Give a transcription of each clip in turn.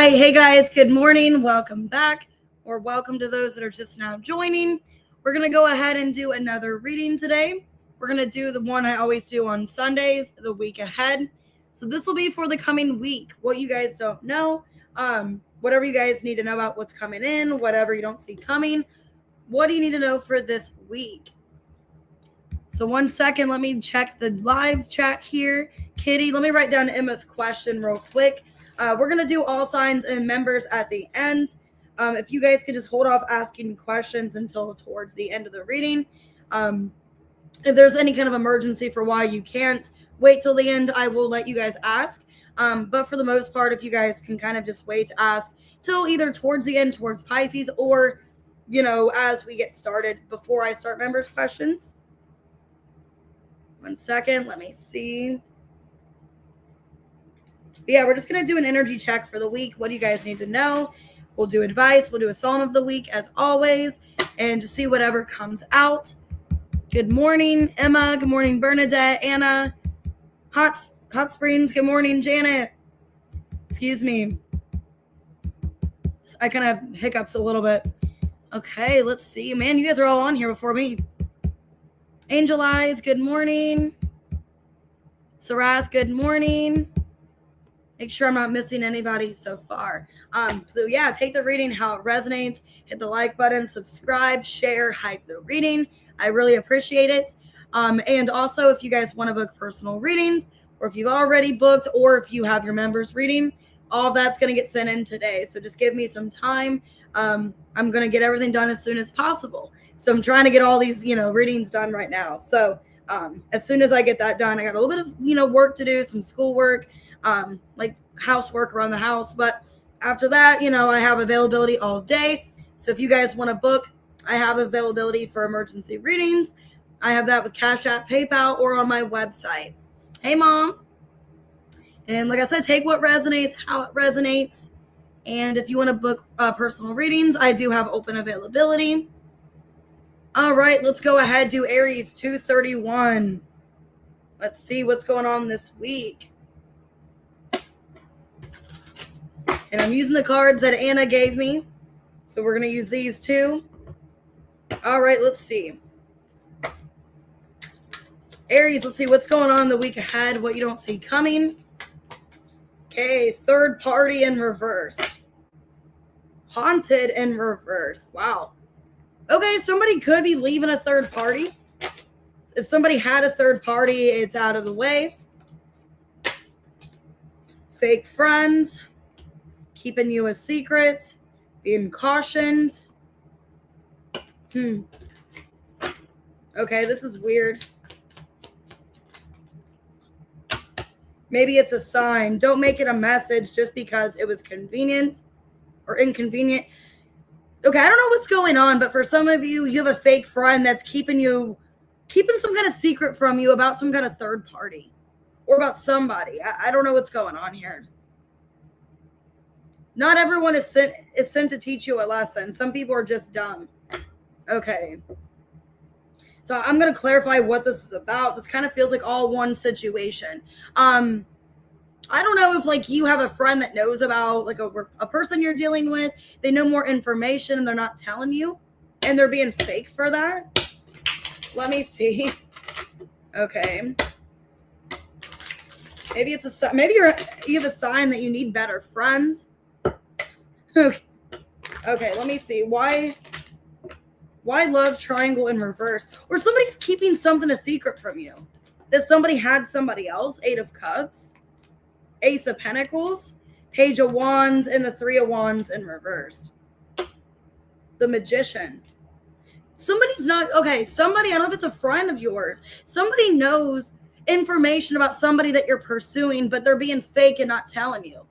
right. Hey, guys. Good morning. Welcome back, or welcome to those that are just now joining. We're going to go ahead and do another reading today. We're going to do the one I always do on Sundays, the week ahead. So this will be for the coming week. What you guys don't know, whatever you guys need to know about what's coming in, whatever you don't see coming, what do you need to know for this week? So 1 second, let me check the live chat here. Kitty, let me write down Emma's question real quick. We're going to do all signs and members at the end. If you guys could just hold off asking questions until towards the end of the reading. If there's any kind of emergency for why you can't wait till the end, I will let you guys ask. But for the most part, if you guys can kind of just wait to ask till either towards the end, towards Pisces, or, you know, as we get started before I start members' questions. 1 second, let me see. Yeah, we're just going to do an energy check for the week. What do you guys need to know? We'll do advice. We'll do a psalm of the week as always, and to see whatever comes out. Good morning, Emma. Good morning, Bernadette, Anna. Hot Springs. Good morning, Janet. Excuse me. I kind of hiccups a little bit. Okay, let's see. Man, you guys are all on here before me. Angel Eyes, good morning. Sarath, good morning. Make sure I'm not missing anybody so far. So yeah, take the reading how it resonates. Hit the like button, subscribe, share, hype the reading. I really appreciate it. And also, if you guys want to book personal readings, or if you've already booked, or if you have your members reading, all of that's going to get sent in today. So just give me some time. I'm going to get everything done as soon as possible. So I'm trying to get all these, readings done right now. So as soon as I get that done, I got a little bit of, work to do, some schoolwork, like housework around the house. But after that, I have availability all day. So if you guys want to book, I have availability for emergency readings. I have that with Cash App, PayPal, or on my website. Hey, Mom. And like I said, take what resonates, how it resonates. And if you want to book personal readings, I do have open availability. All right, let's go ahead. Do Aries 231. Let's see what's going on this week. And I'm using the cards that Anna gave me. So we're going to use these too. All right, let's see. Aries, let's see what's going on the week ahead, what you don't see coming. Okay, third party in reverse. Haunted in reverse. Wow. Okay, somebody could be leaving a third party. If somebody had a third party, it's out of the way. Fake friends. Keeping you a secret. Being cautioned. Okay, this is weird. Maybe it's a sign. Don't make it a message just because it was convenient or inconvenient. Okay, I don't know what's going on, but for some of you, you have a fake friend that's keeping some kind of secret from you about some kind of third party or about somebody. I don't know what's going on here. Not everyone is sent to teach you a lesson. Some people are just dumb. Okay. So I'm going to clarify what this is about. This kind of feels like all one situation. I don't know if you have a friend that knows about a person you're dealing with. They know more information and they're not telling you, and they're being fake for that. Let me see. Okay. Maybe it's maybe you have a sign that you need better friends. Okay. Okay, let me see. Why love triangle in reverse? Or somebody's keeping something a secret from you. That somebody had somebody else. 8 of Cups. Ace of Pentacles. Page of Wands. And the 3 of Wands in reverse. The Magician. Somebody's not... Okay, somebody, I don't know if it's a friend of yours. Somebody knows information about somebody that you're pursuing, but they're being fake and not telling you.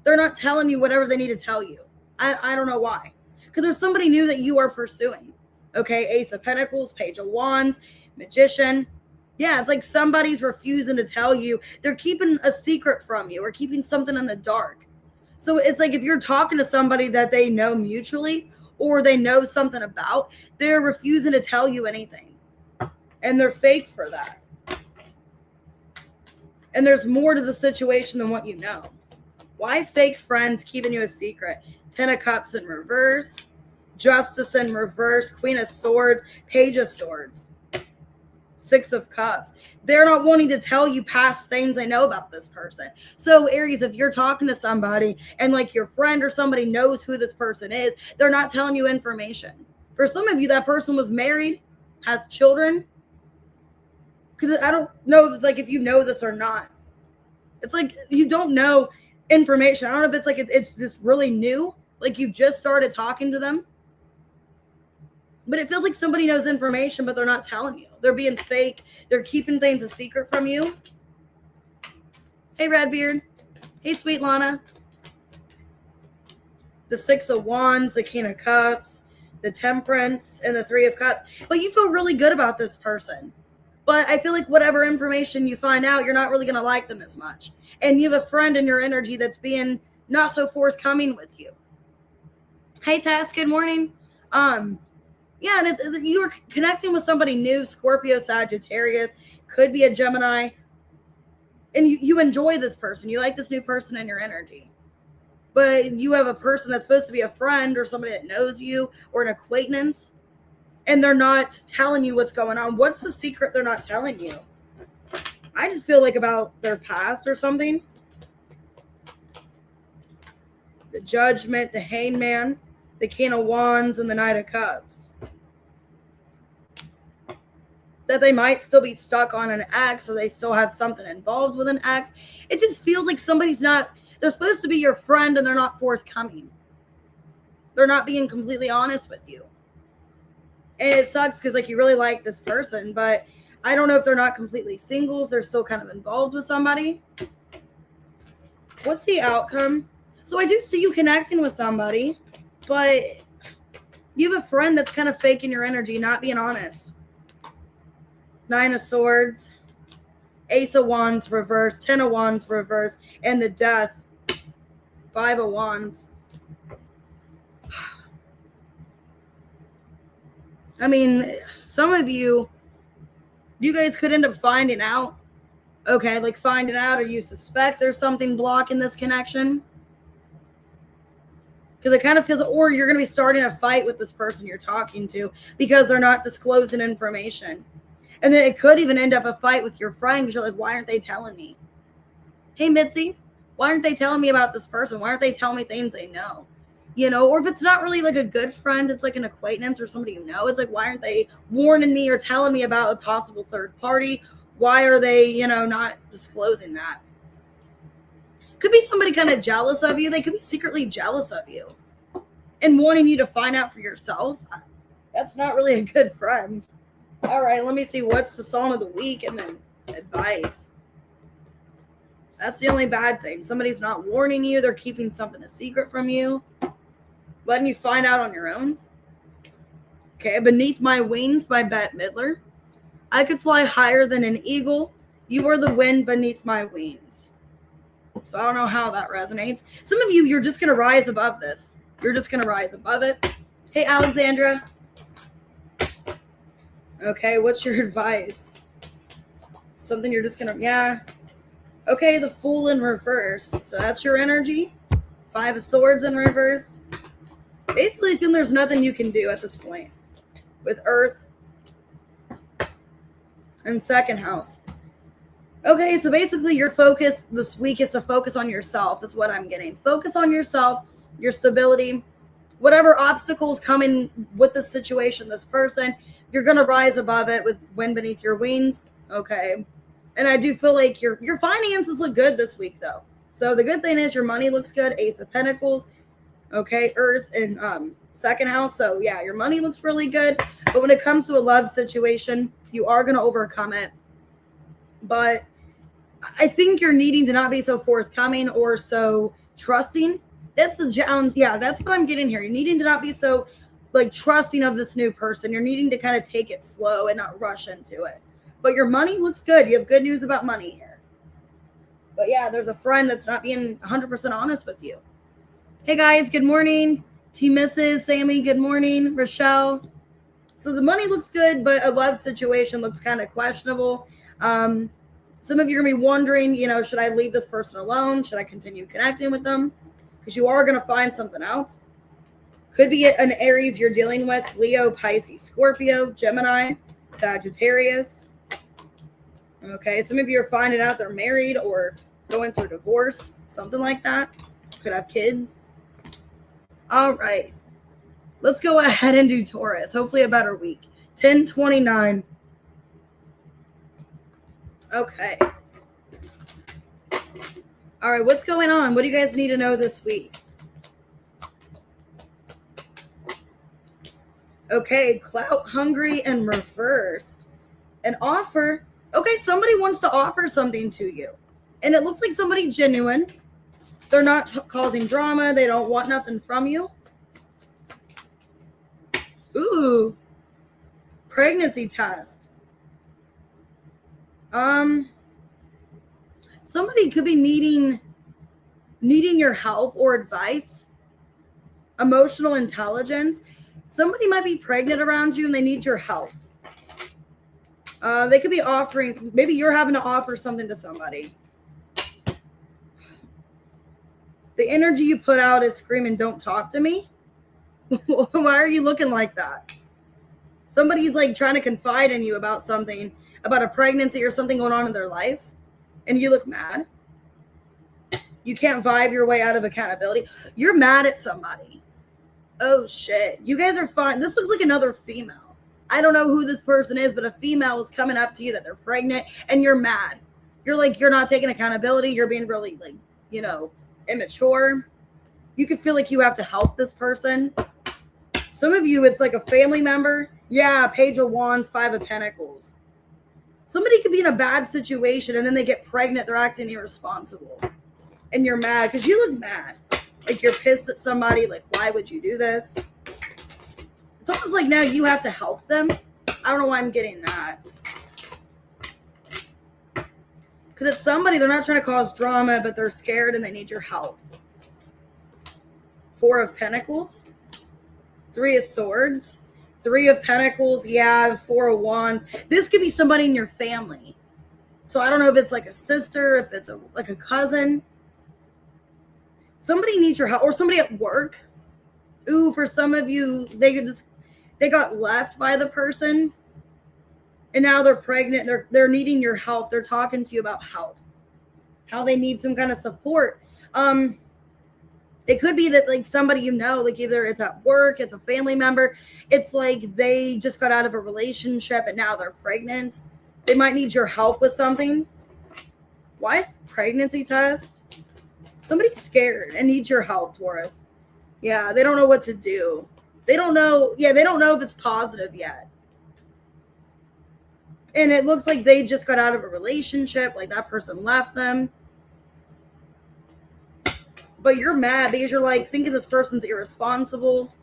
They're not telling you whatever they need to tell you. I don't know why. Because there's somebody new that you are pursuing. Okay, Ace of Pentacles, Page of Wands, Magician. Yeah, it's like somebody's refusing to tell you. They're keeping a secret from you or keeping something in the dark. So it's like if you're talking to somebody that they know mutually or they know something about, they're refusing to tell you anything. And they're fake for that. And there's more to the situation than what you know. Why fake friends keeping you a secret? 10 of Cups in reverse. Justice in reverse. Queen of Swords. Page of Swords. 6 of Cups. They're not wanting to tell you past things they know about this person. So Aries, if you're talking to somebody and like your friend or somebody knows who this person is, they're not telling you information. For some of you, that person was married, has children. Because I don't know like if you know this or not. It's like you don't know information. I don't know if it's like it's just really new. Like you just started talking to them. But it feels like somebody knows information, but they're not telling you. They're being fake. They're keeping things a secret from you. Hey, Redbeard. Hey, Sweet Lana. The 6 of Wands, the King of Cups, the Temperance, and the 3 of Cups. But you feel really good about this person. But I feel like whatever information you find out, you're not really going to like them as much. And you have a friend in your energy that's being not so forthcoming with you. Hey, Tess. Good morning. Yeah, and you're connecting with somebody new, Scorpio, Sagittarius, could be a Gemini, and you enjoy this person. You like this new person in your energy. But you have a person that's supposed to be a friend or somebody that knows you or an acquaintance, and they're not telling you what's going on. What's the secret they're not telling you? I just feel like about their past or something. The Judgment, the Hangman, the King of Wands, and the Knight of Cups. That they might still be stuck on an ex or they still have something involved with an ex. It just feels like somebody's not, they're supposed to be your friend and they're not forthcoming. They're not being completely honest with you. And it sucks because like you really like this person, but I don't know if they're not completely single, if they're still kind of involved with somebody. What's the outcome? So I do see you connecting with somebody, but you have a friend that's kind of faking your energy, not being honest. 9 of Swords, Ace of Wands reverse, 10 of Wands reverse, and the Death, 5 of Wands. I mean, some of you guys could end up finding out. Okay, like finding out or you suspect there's something blocking this connection. Because it kind of feels, or you're going to be starting a fight with this person you're talking to because they're not disclosing information. And then it could even end up a fight with your friend because you're like, why aren't they telling me? Hey, Mitzi, why aren't they telling me about this person? Why aren't they telling me things they know? You know, or if it's not really like a good friend, it's like an acquaintance or somebody you know. It's like, why aren't they warning me or telling me about a possible third party? Why are they, you know, not disclosing that? Could be somebody kind of jealous of you. They could be secretly jealous of you and wanting you to find out for yourself. That's not really a good friend. All right, let me see what's the song of the week and then advice. That's the only bad thing. Somebody's not warning you. They're keeping something a secret from you, letting you find out on your own. Okay, Beneath My Wings by Bette Midler. I could fly higher than an eagle. You are the wind beneath my wings. So I don't know how that resonates. Some of you, you're just going to rise above this. You're just going to rise above it. Hey, Alexandra. Okay, what's your advice? Something you're just gonna, yeah. Okay, the Fool in reverse. So that's your energy. 5 of Swords in reverse. Basically, I feel there's nothing you can do at this point. With Earth. And second house. Okay, so basically your focus this week is to focus on yourself is what I'm getting. Focus on yourself, your stability. Whatever obstacles come in with this situation, this person, you're going to rise above it with wind beneath your wings. Okay. And I do feel like your finances look good this week, though. So the good thing is your money looks good. Ace of Pentacles. Okay. Earth and second house. So, yeah, your money looks really good. But when it comes to a love situation, you are going to overcome it. But I think you're needing to not be so forthcoming or so trusting. That's the challenge. Yeah, that's what I'm getting here. You're needing to not be so like trusting of this new person. You're needing to kind of take it slow and not rush into it. But your money looks good. You have good news about money here. But yeah, there's a friend that's not being 100% honest with you. Hey guys, good morning. T Mrs. Sammy, good morning. Rochelle. So the money looks good, but a love situation looks kind of questionable. Some of you are going to be wondering, you know, should I leave this person alone? Should I continue connecting with them? Because you are going to find something out. Could be an Aries you're dealing with, Leo, Pisces, Scorpio, Gemini, Sagittarius. Okay, some of you are finding out they're married or going through divorce, something like that. Could have kids. All right. Let's go ahead and do Taurus. Hopefully a better week. 10/29. Okay. All right, what's going on? What do you guys need to know this week? Okay, clout hungry and reversed. An offer. Okay, somebody wants to offer something to you. And it looks like somebody genuine. They're not causing drama. They don't want nothing from you. Ooh. Pregnancy test. Somebody could be needing your help or advice. Emotional intelligence. Somebody might be pregnant around you and they need your help. They could be offering, maybe you're having to offer something to somebody. The energy you put out is screaming, don't talk to me. Why are you looking like that? Somebody's like trying to confide in you about something, about a pregnancy or something going on in their life, and you look mad. You can't vibe your way out of accountability. You're mad at somebody. Oh shit. You guys are fine. This looks like another female. I don't know who this person is, but a female is coming up to you that they're pregnant and you're mad. You're like, you're not taking accountability. You're being really like, you know, immature. You can feel like you have to help this person. Some of you, it's like a family member. Yeah, Page of Wands, Five of Pentacles. Somebody could be in a bad situation and then they get pregnant. They're acting irresponsible. And you're mad because you look mad. Like you're pissed at somebody. Like, why would you do this? It's almost like now you have to help them. I don't know why I'm getting that. Because it's somebody, they're not trying to cause drama, but they're scared and they need your help. Four of Pentacles. Three of Swords. Three of Pentacles. Yeah, Four of Wands. This could be somebody in your family. So I don't know if it's like a sister, if it's like a cousin. Somebody needs your help. Or somebody at work. Ooh, for some of you, they got left by the person. And now they're pregnant. They're needing your help. They're talking to you about help. How they need some kind of support. It could be that like somebody you know, like either it's at work, it's a family member. It's like they just got out of a relationship and now they're pregnant. They might need your help with something. What? Pregnancy test? Somebody's scared and needs your help, Taurus. Yeah, they don't know what to do. They don't know. Yeah, they don't know if it's positive yet. And it looks like they just got out of a relationship. Like that person left them. But you're mad because you're like thinking this person's irresponsible.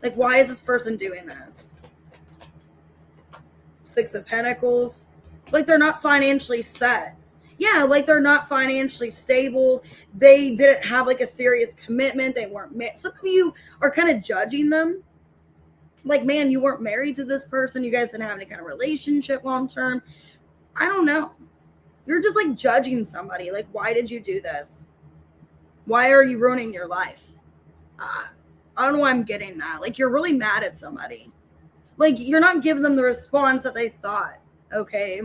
Like, why is this person doing this? Six of Pentacles. Like they're not financially set. Yeah, like they're not financially stable. They didn't have like a serious commitment. They weren't married. Some of you are kind of judging them. Like, man, you weren't married to this person. You guys didn't have any kind of relationship long term. I don't know. You're just like judging somebody. Like, why did you do this? Why are you ruining your life? I don't know why I'm getting that. Like, you're really mad at somebody. Like, you're not giving them the response that they thought. Okay.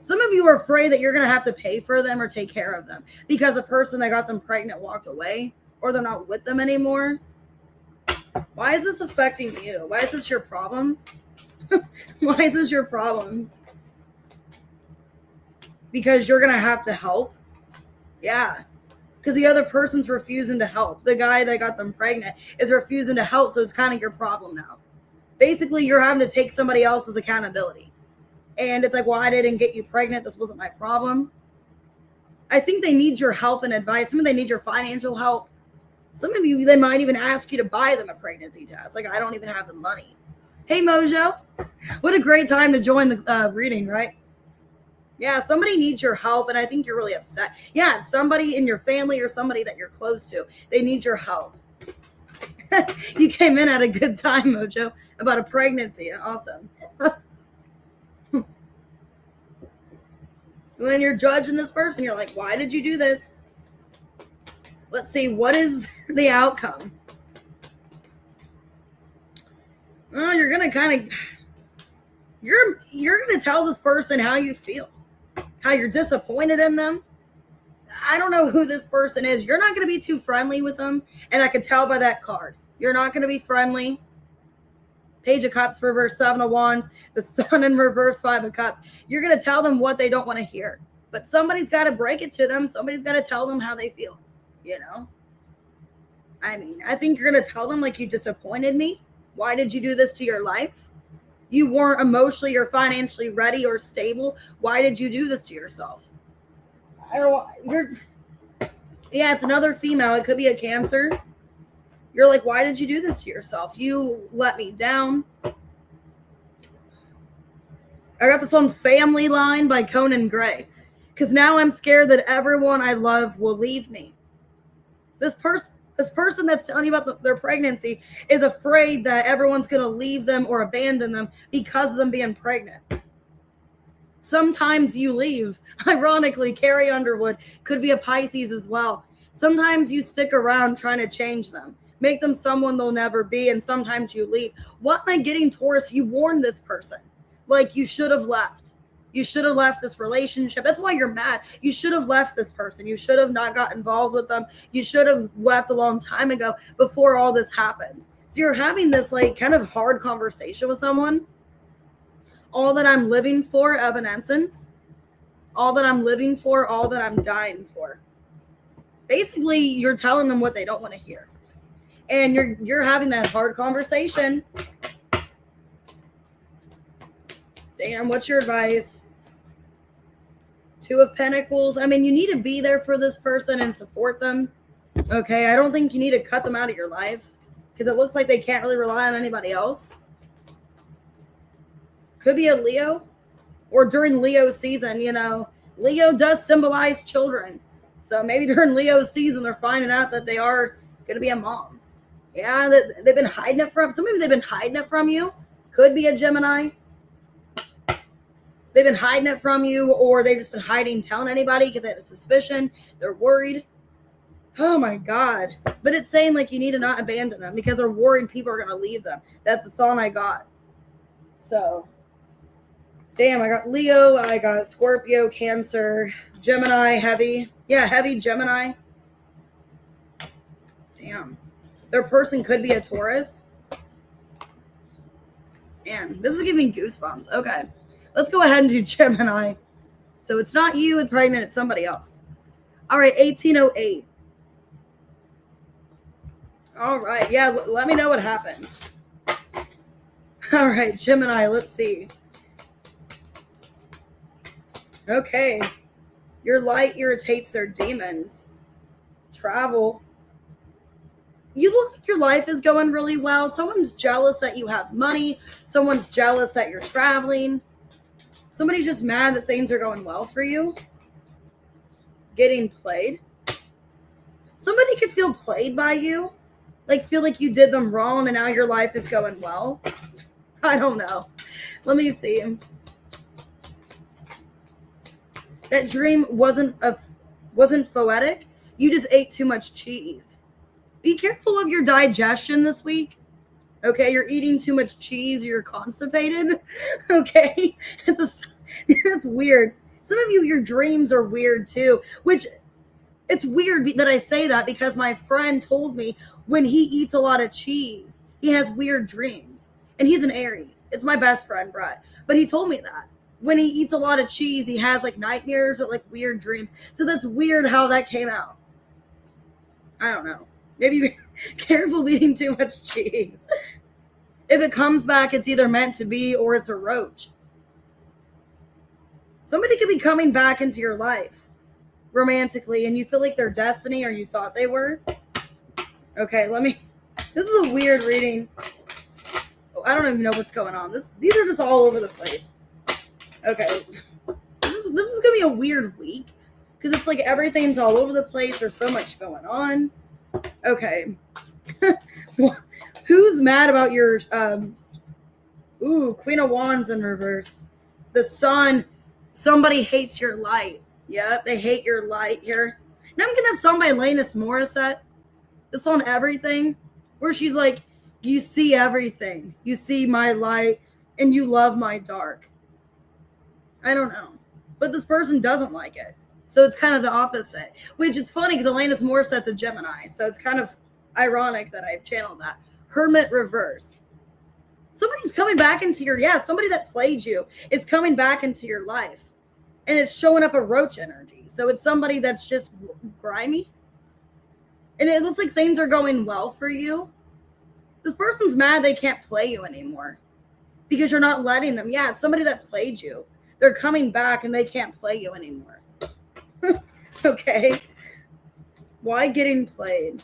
Some of you are afraid that you're going to have to pay for them or take care of them because the person that got them pregnant walked away or they're not with them anymore. Why is this affecting you? Why is this your problem? Why is this your problem? Because you're going to have to help. Yeah. Because the other person's refusing to help. The guy that got them pregnant is refusing to help. So it's kind of your problem now. Basically, you're having to take somebody else's accountability. And it's like, well, I didn't get you pregnant. This wasn't my problem. I think they need your help and advice. Some of them, they need your financial help. Some of you, they might even ask you to buy them a pregnancy test. Like, I don't even have the money. Hey, Mojo. What a great time to join the reading, right? Yeah, somebody needs your help, and I think you're really upset. Yeah, it's somebody in your family or somebody that you're close to. They need your help. You came in at a good time, Mojo, about a pregnancy. Awesome. When you're judging this person, you're like, why did you do this? Let's see, what is the outcome? Well, you're going to you're going to tell this person how you feel, how you're disappointed in them. I don't know who this person is. You're not going to be too friendly with them. And I can tell by that card. You're not going to be friendly. Page of Cups reverse, 7 of Wands, the Sun in reverse, 5 of Cups. You're going to tell them what they don't want to hear. But somebody's got to break it to them. Somebody's got to tell them how they feel. You know? I mean, I think you're going to tell them, like, you disappointed me. Why did you do this to your life? You weren't emotionally or financially ready or stable. Why did you do this to yourself? Yeah, it's another female. It could be a Cancer. You're like, why did you do this to yourself? You let me down. I got this on Family Line by Conan Gray. Because now I'm scared that everyone I love will leave me. This person that's telling you about their pregnancy is afraid that everyone's going to leave them or abandon them because of them being pregnant. Sometimes you leave. Ironically, Carrie Underwood could be a Pisces as well. Sometimes you stick around trying to change them. Make them someone they'll never be, and sometimes you leave. What am I getting, Taurus? You warned this person. Like, you should have left. You should have left this relationship. That's why you're mad. You should have left this person. You should have not got involved with them. You should have left a long time ago before all this happened. So you're having this, like, kind of hard conversation with someone. All that I'm living for, Evanescence. All that I'm living for, all that I'm dying for. Basically, you're telling them what they don't want to hear. And you're having that hard conversation. Damn, what's your advice? 2 of Pentacles. I mean, you need to be there for this person and support them. Okay, I don't think you need to cut them out of your life because it looks like they can't really rely on anybody else. Could be a Leo or during Leo season, you know. Leo does symbolize children. So maybe during Leo season, they're finding out that they are going to be a mom. Yeah, they've been hiding it from, so maybe they've been hiding it from you. Could be a Gemini. They've been hiding it from you, or they've just been hiding, telling anybody because they had a suspicion. They're worried. Oh my God. But it's saying like you need to not abandon them because they're worried people are going to leave them. That's the song I got. So, damn, I got Leo, I got Scorpio, Cancer, Gemini, heavy. Yeah, heavy Gemini. Damn. Their person could be a Taurus. Man, this is giving me goosebumps. Okay. Let's go ahead and do Gemini. So it's not you and pregnant, it's somebody else. All right, 1808. All right, yeah, let me know what happens. All right, Gemini, let's see. Okay. Your light irritates their demons. Travel. You look like your life is going really well. Someone's jealous that you have money. Someone's jealous that you're traveling. Somebody's just mad that things are going well for you. Getting played. Somebody could feel played by you. Like feel like you did them wrong and now your life is going well. I don't know. Let me see. That dream wasn't poetic. You just ate too much cheese. Be careful of your digestion this week. Okay, you're eating too much cheese or you're constipated. Okay, that's weird. Some of you, your dreams are weird too, which it's weird that I say that because my friend told me when he eats a lot of cheese, he has weird dreams. And he's an Aries. It's my best friend, Brett. But he told me that. When he eats a lot of cheese, he has like nightmares or like weird dreams. So that's weird how that came out. I don't know. Maybe be careful eating too much cheese. If it comes back, it's either meant to be or it's a roach. Somebody could be coming back into your life romantically and you feel like they're destiny or you thought they were. Okay, this is a weird reading. Oh, I don't even know what's going on. These are just all over the place. Okay. This is going to be a weird week because it's like everything's all over the place. There's so much going on. Okay. Who's mad about your Queen of Wands in reverse? The Sun. Somebody hates your light. Yep, they hate your light here. Now I'm getting that song by Alanis Morissette. The song Everything, where she's like, you see everything. You see my light and you love my dark. I don't know. But this person doesn't like it. So it's kind of the opposite. Which it's funny because Alanis Morissette's a Gemini. So it's kind of ironic that I've channeled that. Hermit reverse. Somebody's coming back into your, somebody that played you is coming back into your life. And it's showing up a roach energy. So it's somebody that's just grimy. And it looks like things are going well for you. This person's mad they can't play you anymore. Because you're not letting them. Yeah, it's somebody that played you. They're coming back and they can't play you anymore. Okay. Why getting played?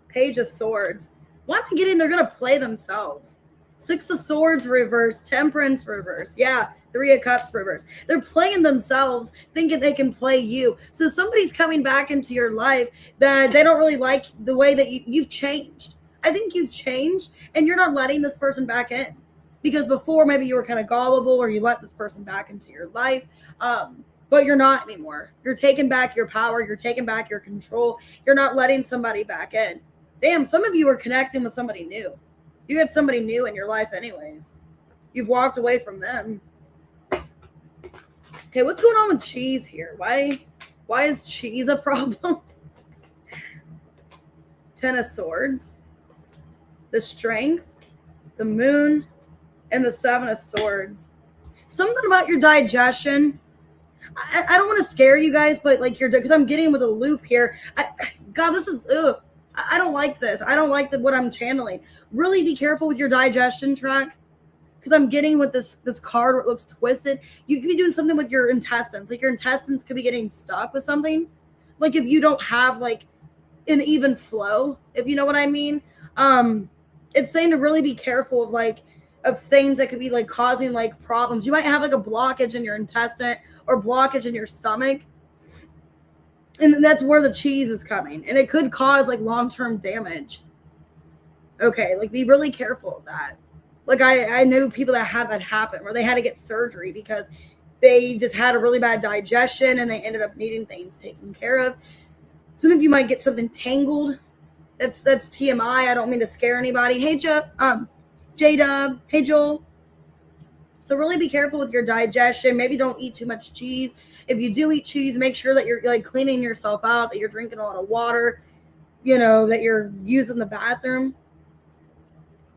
Page of Swords. Why am I getting they're going to play themselves? Six of Swords reverse. Temperance reverse. Yeah. Three of Cups reverse. They're playing themselves, thinking they can play you. So somebody's coming back into your life that they don't really like the way that you've changed. I think you've changed and you're not letting this person back in. Because before maybe you were kind of gullible or you let this person back into your life. But you're not anymore. You're taking back your power. You're taking back your control. You're not letting somebody back in. Damn, some of you are connecting with somebody new. You had somebody new in your life anyways. You've walked away from them. Okay, what's going on with cheese here? Why is cheese a problem? Ten of Swords. The Strength. The Moon. And the Seven of Swords. Something about your digestion. I don't want to scare you guys, but like because I'm getting with a loop here. God, this is, ugh. I don't like this. I don't like what I'm channeling. Really be careful with your digestion track. Because I'm getting with this card where it looks twisted. You could be doing something with your intestines. Like your intestines could be getting stuck with something. Like if you don't have like an even flow, if you know what I mean. It's saying to really be careful of things that could be like causing like problems. You might have like a blockage in your intestine or blockage in your stomach. And that's where the cheese is coming. And it could cause like long-term damage. Okay, like be really careful of that. Like I know people that had that happen where they had to get surgery because they just had a really bad digestion and they ended up needing things taken care of. Some of you might get something tangled. That's TMI. I don't mean to scare anybody. Hey, J-Dub. Hey, Joel. So really be careful with your digestion. Maybe don't eat too much cheese. If you do eat cheese, make sure that you're like cleaning yourself out, that you're drinking a lot of water, that you're using the bathroom.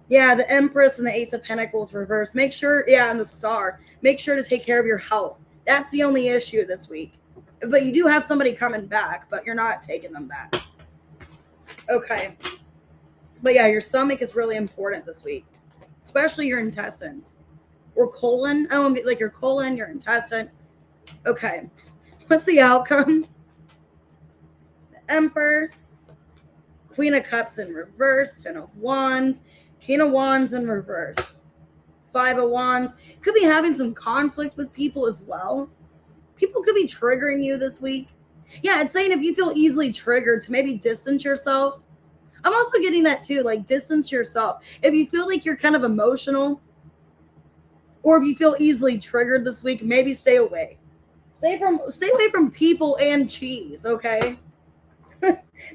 Yeah, the Empress and the Ace of Pentacles reverse. Make sure, and the Star. Make sure to take care of your health. That's the only issue this week. But you do have somebody coming back, but you're not taking them back. Okay. But yeah, your stomach is really important this week. Especially your intestines. Or colon. I don't want to be like your colon, your intestine. Okay. What's the outcome? The Emperor. Queen of Cups in reverse. 10 of Wands. King of Wands in reverse. 5 of Wands. Could be having some conflict with people as well. People could be triggering you this week. Yeah, it's saying if you feel easily triggered to maybe distance yourself. I'm also getting that too, like distance yourself. If you feel like you're kind of emotional or if you feel easily triggered this week, maybe stay away. Stay away from people and cheese, okay?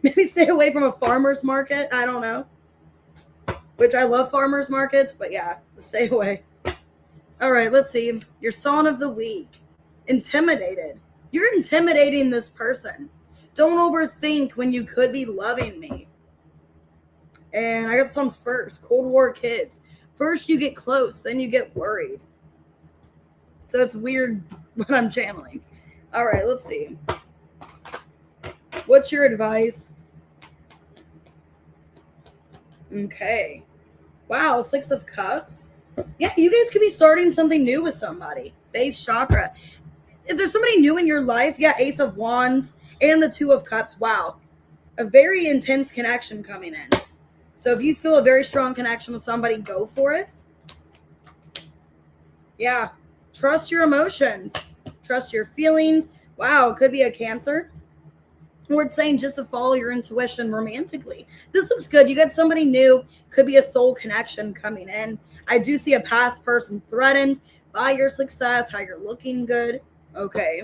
Maybe stay away from a farmer's market. I don't know. Which I love farmers markets, but yeah, stay away. All right, let's see. Your song of the week. Intimidated. You're intimidating this person. Don't overthink when you could be loving me. And I got this on first. Cold War Kids. First you get close, then you get worried. So it's weird what I'm channeling. All right, let's see. What's your advice? Okay. Wow, 6 of Cups. Yeah, you guys could be starting something new with somebody. Base chakra. If there's somebody new in your life, yeah, Ace of Wands and the 2 of Cups. Wow. A very intense connection coming in. So if you feel a very strong connection with somebody, go for it. Yeah. Trust your emotions. Trust your feelings. Wow, it could be a Cancer. Or it's saying just to follow your intuition romantically. This looks good. You got somebody new. Could be a soul connection coming in. I do see a past person threatened. by your success, how you're looking good. Okay.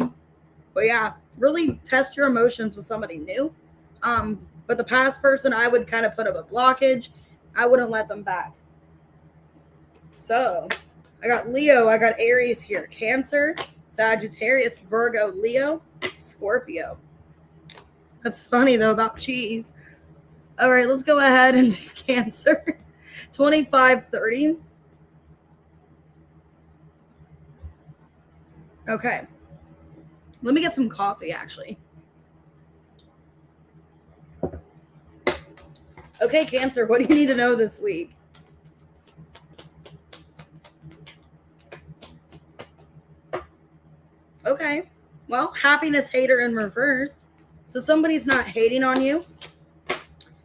But yeah, really test your emotions with somebody new. But the past person, I would kind of put up a blockage. I wouldn't let them back. So I got Leo, I got Aries here, Cancer, Sagittarius, Virgo, Leo, Scorpio. That's funny though about cheese. All right, let's go ahead and do Cancer. 2530. Okay. Let me get some coffee, actually. Okay, Cancer, what do you need to know this week? Okay. Well, happiness hater in reverse. So somebody's not hating on you.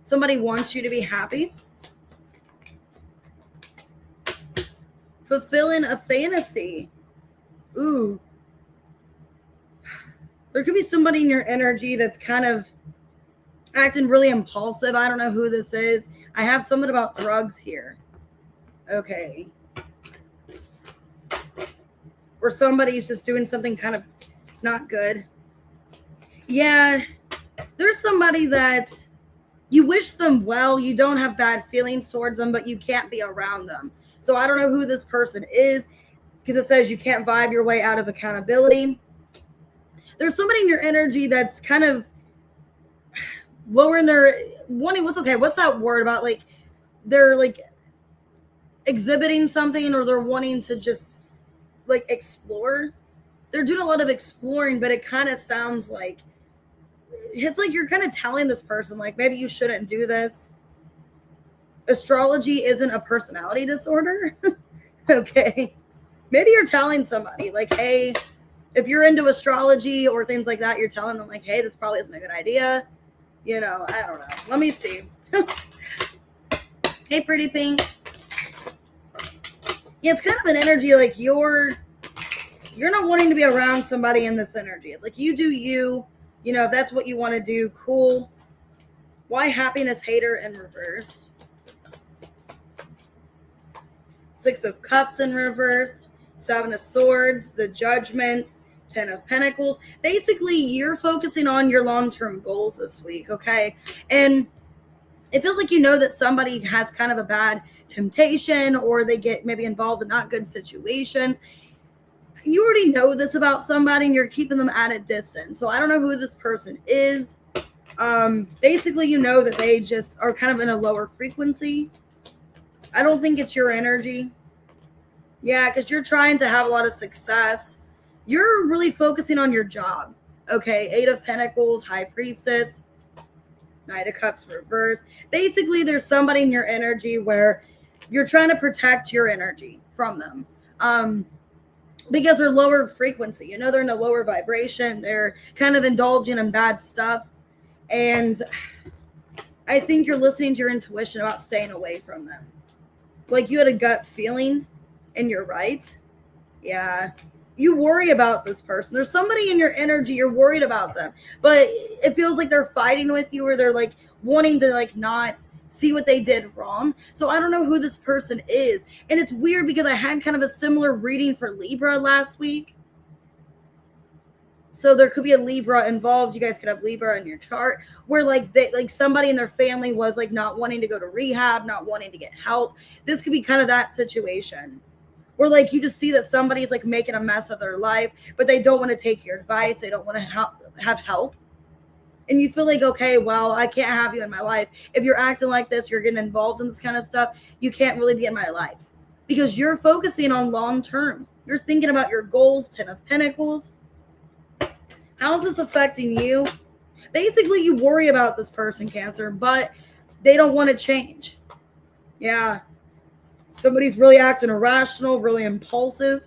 Somebody wants you to be happy. Fulfilling a fantasy. Ooh. There could be somebody in your energy that's kind of acting really impulsive. I don't know who this is. I have something about drugs here. Okay. Or somebody's just doing something kind of not good. Yeah. There's somebody that you wish them well. You don't have bad feelings towards them, but you can't be around them. So I don't know who this person is because it says you can't vibe your way out of accountability. There's somebody in your energy that's kind of lowering their wanting. What's that word about? Like they're like exhibiting something, or they're wanting to just like explore. They're doing a lot of exploring, but it kind of sounds like it's like you're kind of telling this person like maybe you shouldn't do this. Astrology isn't a personality disorder. Okay. Maybe you're telling somebody like, hey, if you're into astrology or things like that, you're telling them like, hey, this probably isn't a good idea. You know, I don't know. Let me see. Hey, pretty pink. Yeah, it's kind of an energy like you're not wanting to be around somebody in this energy. It's like you do you. You know, if that's what you want to do, cool. Why happiness hater in reverse? Six of Cups in reversed. Seven of Swords. The Judgment. 10 of Pentacles. Basically, you're focusing on your long-term goals this week, okay? And it feels like you know that somebody has kind of a bad temptation, or they get maybe involved in not good situations. You already know this about somebody and you're keeping them at a distance. So I don't know who this person is. Basically, you know that they just are kind of in a lower frequency. I don't think it's your energy. Yeah, because you're trying to have a lot of success. You're really focusing on your job. Okay, 8 of Pentacles, High Priestess, Knight of Cups reverse. Basically, there's somebody in your energy where you're trying to protect your energy from them. Because they're lower frequency. You know, they're in a lower vibration. They're kind of indulging in bad stuff. And I think you're listening to your intuition about staying away from them. Like you had a gut feeling and you're right. Yeah. You worry about this person. There's somebody in your energy, you're worried about them. But it feels like they're fighting with you, or they're like wanting to like not see what they did wrong. So I don't know who this person is. And it's weird because I had kind of a similar reading for Libra last week. So there could be a Libra involved. You guys could have Libra in your chart where like they like somebody in their family was like not wanting to go to rehab, not wanting to get help. This could be kind of that situation where like you just see that somebody's like making a mess of their life, but they don't want to take your advice. They don't want to have help. And you feel like, okay, well, I can't have you in my life. If you're acting like this, you're getting involved in this kind of stuff, you can't really be in my life because you're focusing on long term. You're thinking about your goals, 10 of Pentacles. How is this affecting you? Basically, you worry about this person, Cancer, but they don't want to change. Yeah. Somebody's really acting irrational, really impulsive.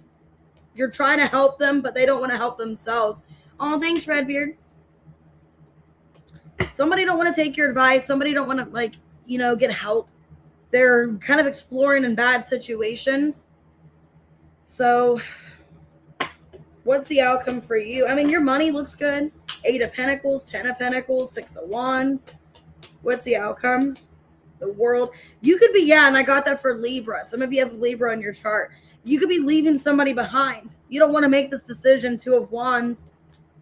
You're trying to help them, but they don't want to help themselves. Oh, thanks, Redbeard. Somebody don't want to take your advice. Somebody don't want to, like, you know, get help. They're kind of exploring in bad situations. So what's the outcome for you? I mean, your money looks good. 8 of Pentacles, 10 of Pentacles, 6 of Wands. What's the outcome? The World. You could be, yeah, and I got that for Libra. Some of you have Libra on your chart. You could be leaving somebody behind. You don't want to make this decision. 2 of Wands.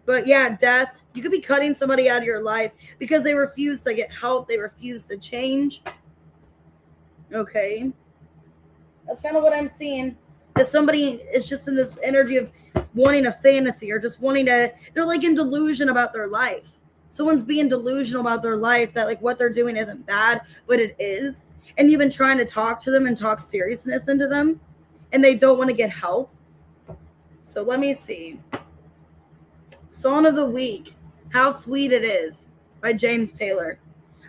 But yeah, death. You could be cutting somebody out of your life because they refuse to get help. They refuse to change. Okay. That's kind of what I'm seeing. That somebody is just in this energy of wanting a fantasy or just wanting to, they're like in delusion about their life. Someone's being delusional about their life, that like what they're doing isn't bad, but it is. And you've been trying to talk to them and talk seriousness into them, and they don't want to get help. So let me see. Song of the Week, How Sweet It Is by James Taylor.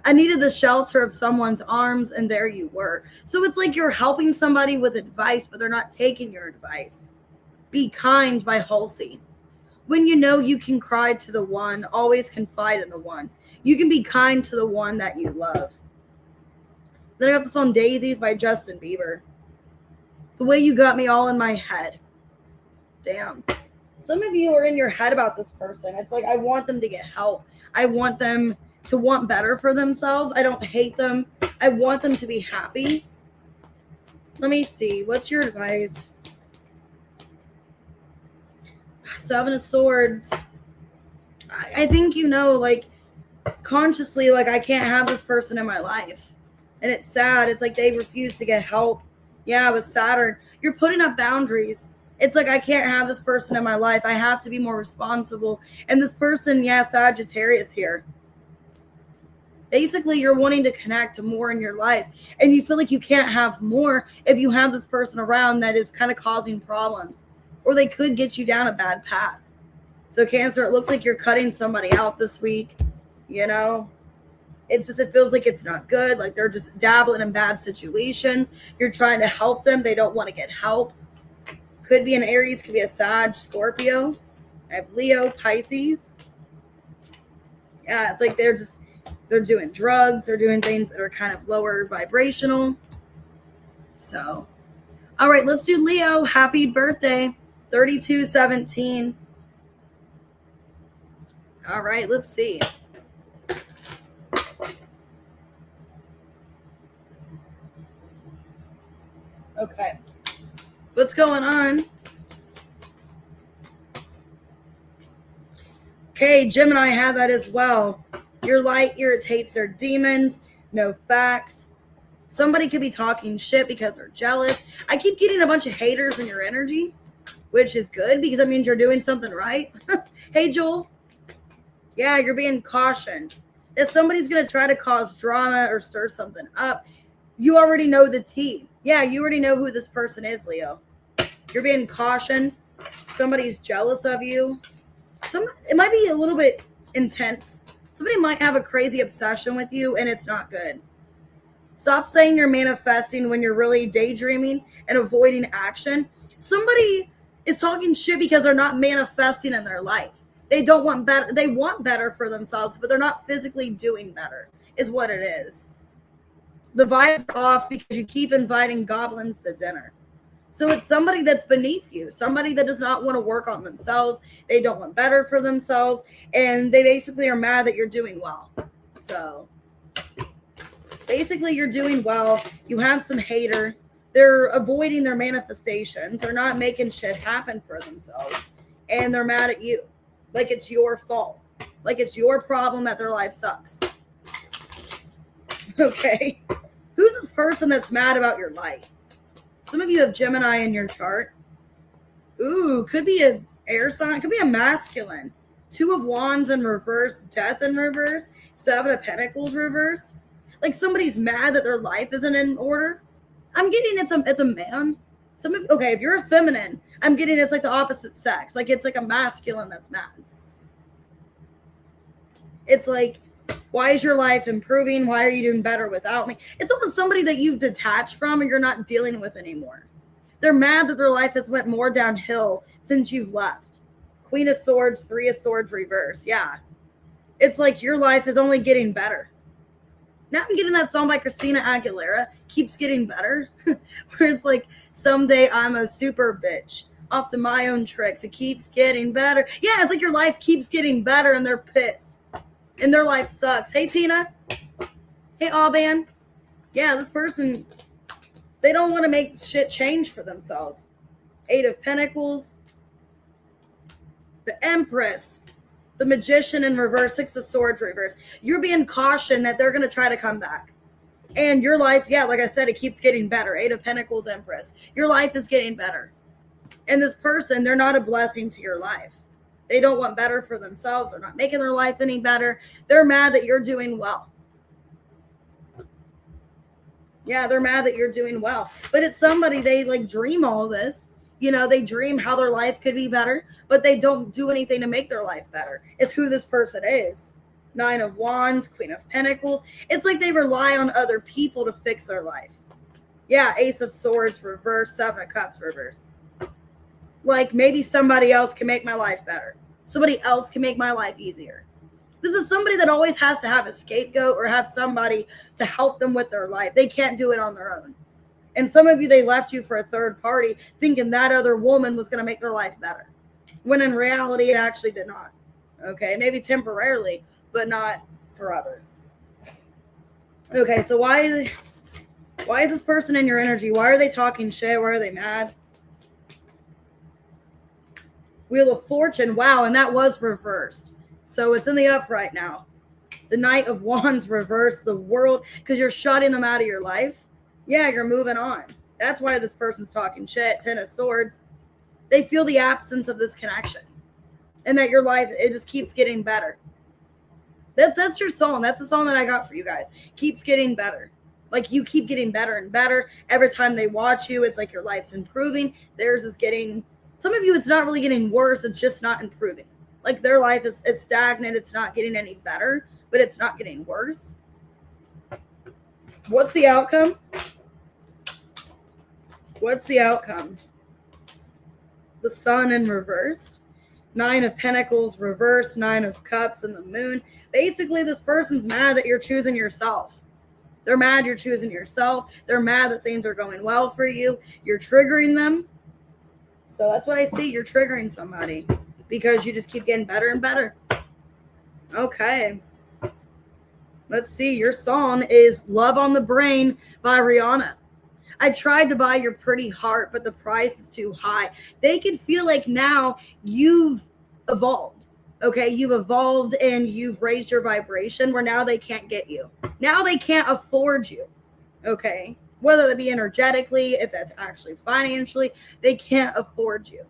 I needed the shelter of someone's arms, and there you were. So it's like you're helping somebody with advice, but they're not taking your advice. Be Kind by Halsey. When you know you can cry to the one, always confide in the one. You can be kind to the one that you love. Then I got this on Daisies by Justin Bieber. The way you got me all in my head. Damn. Some of you are in your head about this person. It's like, I want them to get help. I want them to want better for themselves. I don't hate them. I want them to be happy. Let me see. What's your advice? 7 of Swords. I think, you know, like, consciously, like, I can't have this person in my life. And it's sad. It's like they refuse to get help. Yeah, with Saturn. You're putting up boundaries. It's like, I can't have this person in my life. I have to be more responsible. And this person, yeah, Sagittarius here. Basically, you're wanting to connect to more in your life. And you feel like you can't have more if you have this person around that is kind of causing problems. Or they could get you down a bad path. So Cancer, it looks like you're cutting somebody out this week. You know? It's just, it feels like it's not good. Like they're just dabbling in bad situations. You're trying to help them. They don't want to get help. Could be an Aries, could be a Sag, Scorpio. I have Leo, Pisces. Yeah, it's like they're doing drugs. They're doing things that are kind of lower vibrational. So, all right, let's do Leo. Happy birthday. 3217. All right, let's see. Okay. What's going on? Okay, Gemini had that as well. Your light irritates their demons. No facts. Somebody could be talking shit because they're jealous. I keep getting a bunch of haters in your energy, which is good because that means you're doing something right. Hey, Joel. Yeah, you're being cautioned that somebody's going to try to cause drama or stir something up. You already know the tea. Yeah, you already know who this person is, Leo. You're being cautioned. Somebody's jealous of you. It might be a little bit intense. Somebody might have a crazy obsession with you, and it's not good. Stop saying you're manifesting when you're really daydreaming and avoiding action. Somebody is talking shit because they're not manifesting in their life. They don't want better. They want better for themselves, but they're not physically doing better, is what it is. The vibe's off because you keep inviting goblins to dinner. So it's somebody that's beneath you, somebody that does not want to work on themselves. They don't want better for themselves, and they basically are mad that you're doing well. So basically you're doing well. You have some hater. They're avoiding their manifestations. They're not making shit happen for themselves, and they're mad at you. Like it's your fault. Like it's your problem that their life sucks. Okay. Who's this person that's mad about your life? Some of you have Gemini in your chart. Ooh, could be an air sign. Could be a masculine. 2 of Wands in reverse. Death in reverse. 7 of Pentacles reverse. Like somebody's mad that their life isn't in order. I'm getting it's a man. Okay, if you're a feminine, I'm getting it's like the opposite sex. Like it's like a masculine that's mad. It's like, why is your life improving? Why are you doing better without me? It's almost somebody that you've detached from and you're not dealing with anymore. They're mad that their life has went more downhill since you've left. Queen of Swords, 3 of Swords reverse. Yeah. It's like your life is only getting better. Now I'm getting that song by Christina Aguilera, Keeps Getting Better, where it's like, someday I'm a super bitch. Off to my own tricks. It keeps getting better. Yeah, it's like your life keeps getting better and they're pissed. And their life sucks. Hey, Tina. Hey, Alban. Yeah, this person, they don't want to make shit change for themselves. Eight of Pentacles, the Empress, the Magician in reverse, Six of Swords reverse. You're being cautioned that they're going to try to come back. And your life, yeah, like I said, it keeps getting better. Eight of Pentacles, Empress. Your life is getting better. And this person, they're not a blessing to your life. They don't want better for themselves. They're not making their life any better. They're mad that you're doing well. Yeah, they're mad that you're doing well. But it's somebody, they like dream all this. You know, they dream how their life could be better, but they don't do anything to make their life better. It's who this person is. Nine of Wands, Queen of Pentacles. It's like they rely on other people to fix their life. Yeah, Ace of Swords reverse, Seven of Cups reverse. Like maybe somebody else can make my life better. Somebody else can make my life easier. This is somebody that always has to have a scapegoat or have somebody to help them with their life. They can't do it on their own. And some of you, they left you for a third party thinking that other woman was going to make their life better. When in reality, it actually did not. Okay, maybe temporarily, but not forever. Okay, so why is this person in your energy? Why are they talking shit? Why are they mad? Wheel of Fortune. Wow, and that was reversed. So it's in the upright now. The Knight of Wands reversed, the World, because you're shutting them out of your life. Yeah, you're moving on. That's why this person's talking shit. Ten of Swords. They feel the absence of this connection. And that your life, it just keeps getting better. That's your song. That's the song that I got for you guys. Keeps getting better. Like you keep getting better and better. Every time they watch you, it's like your life's improving. Theirs is getting, some of you, it's not really getting worse. It's just not improving. Like their life is stagnant. It's not getting any better, but it's not getting worse. What's the outcome? What's the outcome? The Sun in reverse. Nine of Pentacles reverse. Nine of Cups and the Moon. Basically, this person's mad that you're choosing yourself. They're mad you're choosing yourself. They're mad that things are going well for you. You're triggering them. So that's what I see. You're triggering somebody because you just keep getting better and better. Okay. Let's see. Your song is Love on the Brain by Rihanna. I tried to buy your pretty heart, but the price is too high. They can feel like now you've evolved. Okay, you've evolved and you've raised your vibration where now they can't get you. Now they can't afford you. Okay, whether that be energetically, if that's actually financially, they can't afford you.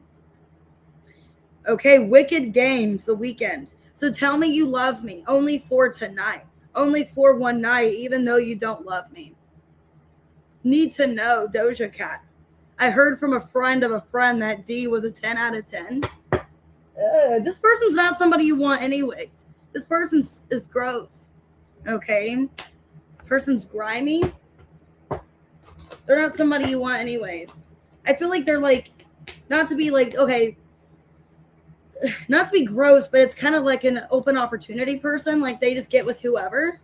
Okay, Wicked Games, the weekend. So tell me you love me only for tonight, only for one night, even though you don't love me. Need to know, Doja Cat. I heard from a friend of a friend that D was a 10 out of 10. This person's not somebody you want anyways. This person is gross. Okay? This person's grimy. They're not somebody you want anyways. I feel like they're like, not to be like, okay, not to be gross, but it's kind of like an open opportunity person. Like they just get with whoever.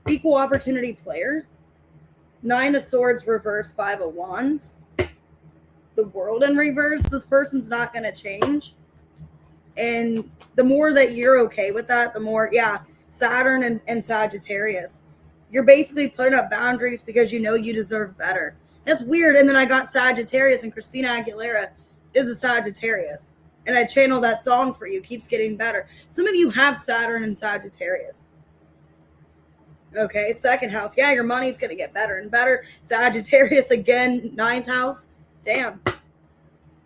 Equal opportunity player. Nine of Swords reverse, Five of Wands. The World in reverse. This person's not going to change. And the more that you're okay with that, the more, yeah, Saturn and Sagittarius. You're basically putting up boundaries because you know you deserve better. That's weird. And then I got Sagittarius, and Christina Aguilera is a Sagittarius. And I channel that song for you. Keeps getting better. Some of you have Saturn and Sagittarius. Okay, second house. Yeah, your money's going to get better and better. Sagittarius again, ninth house. Damn.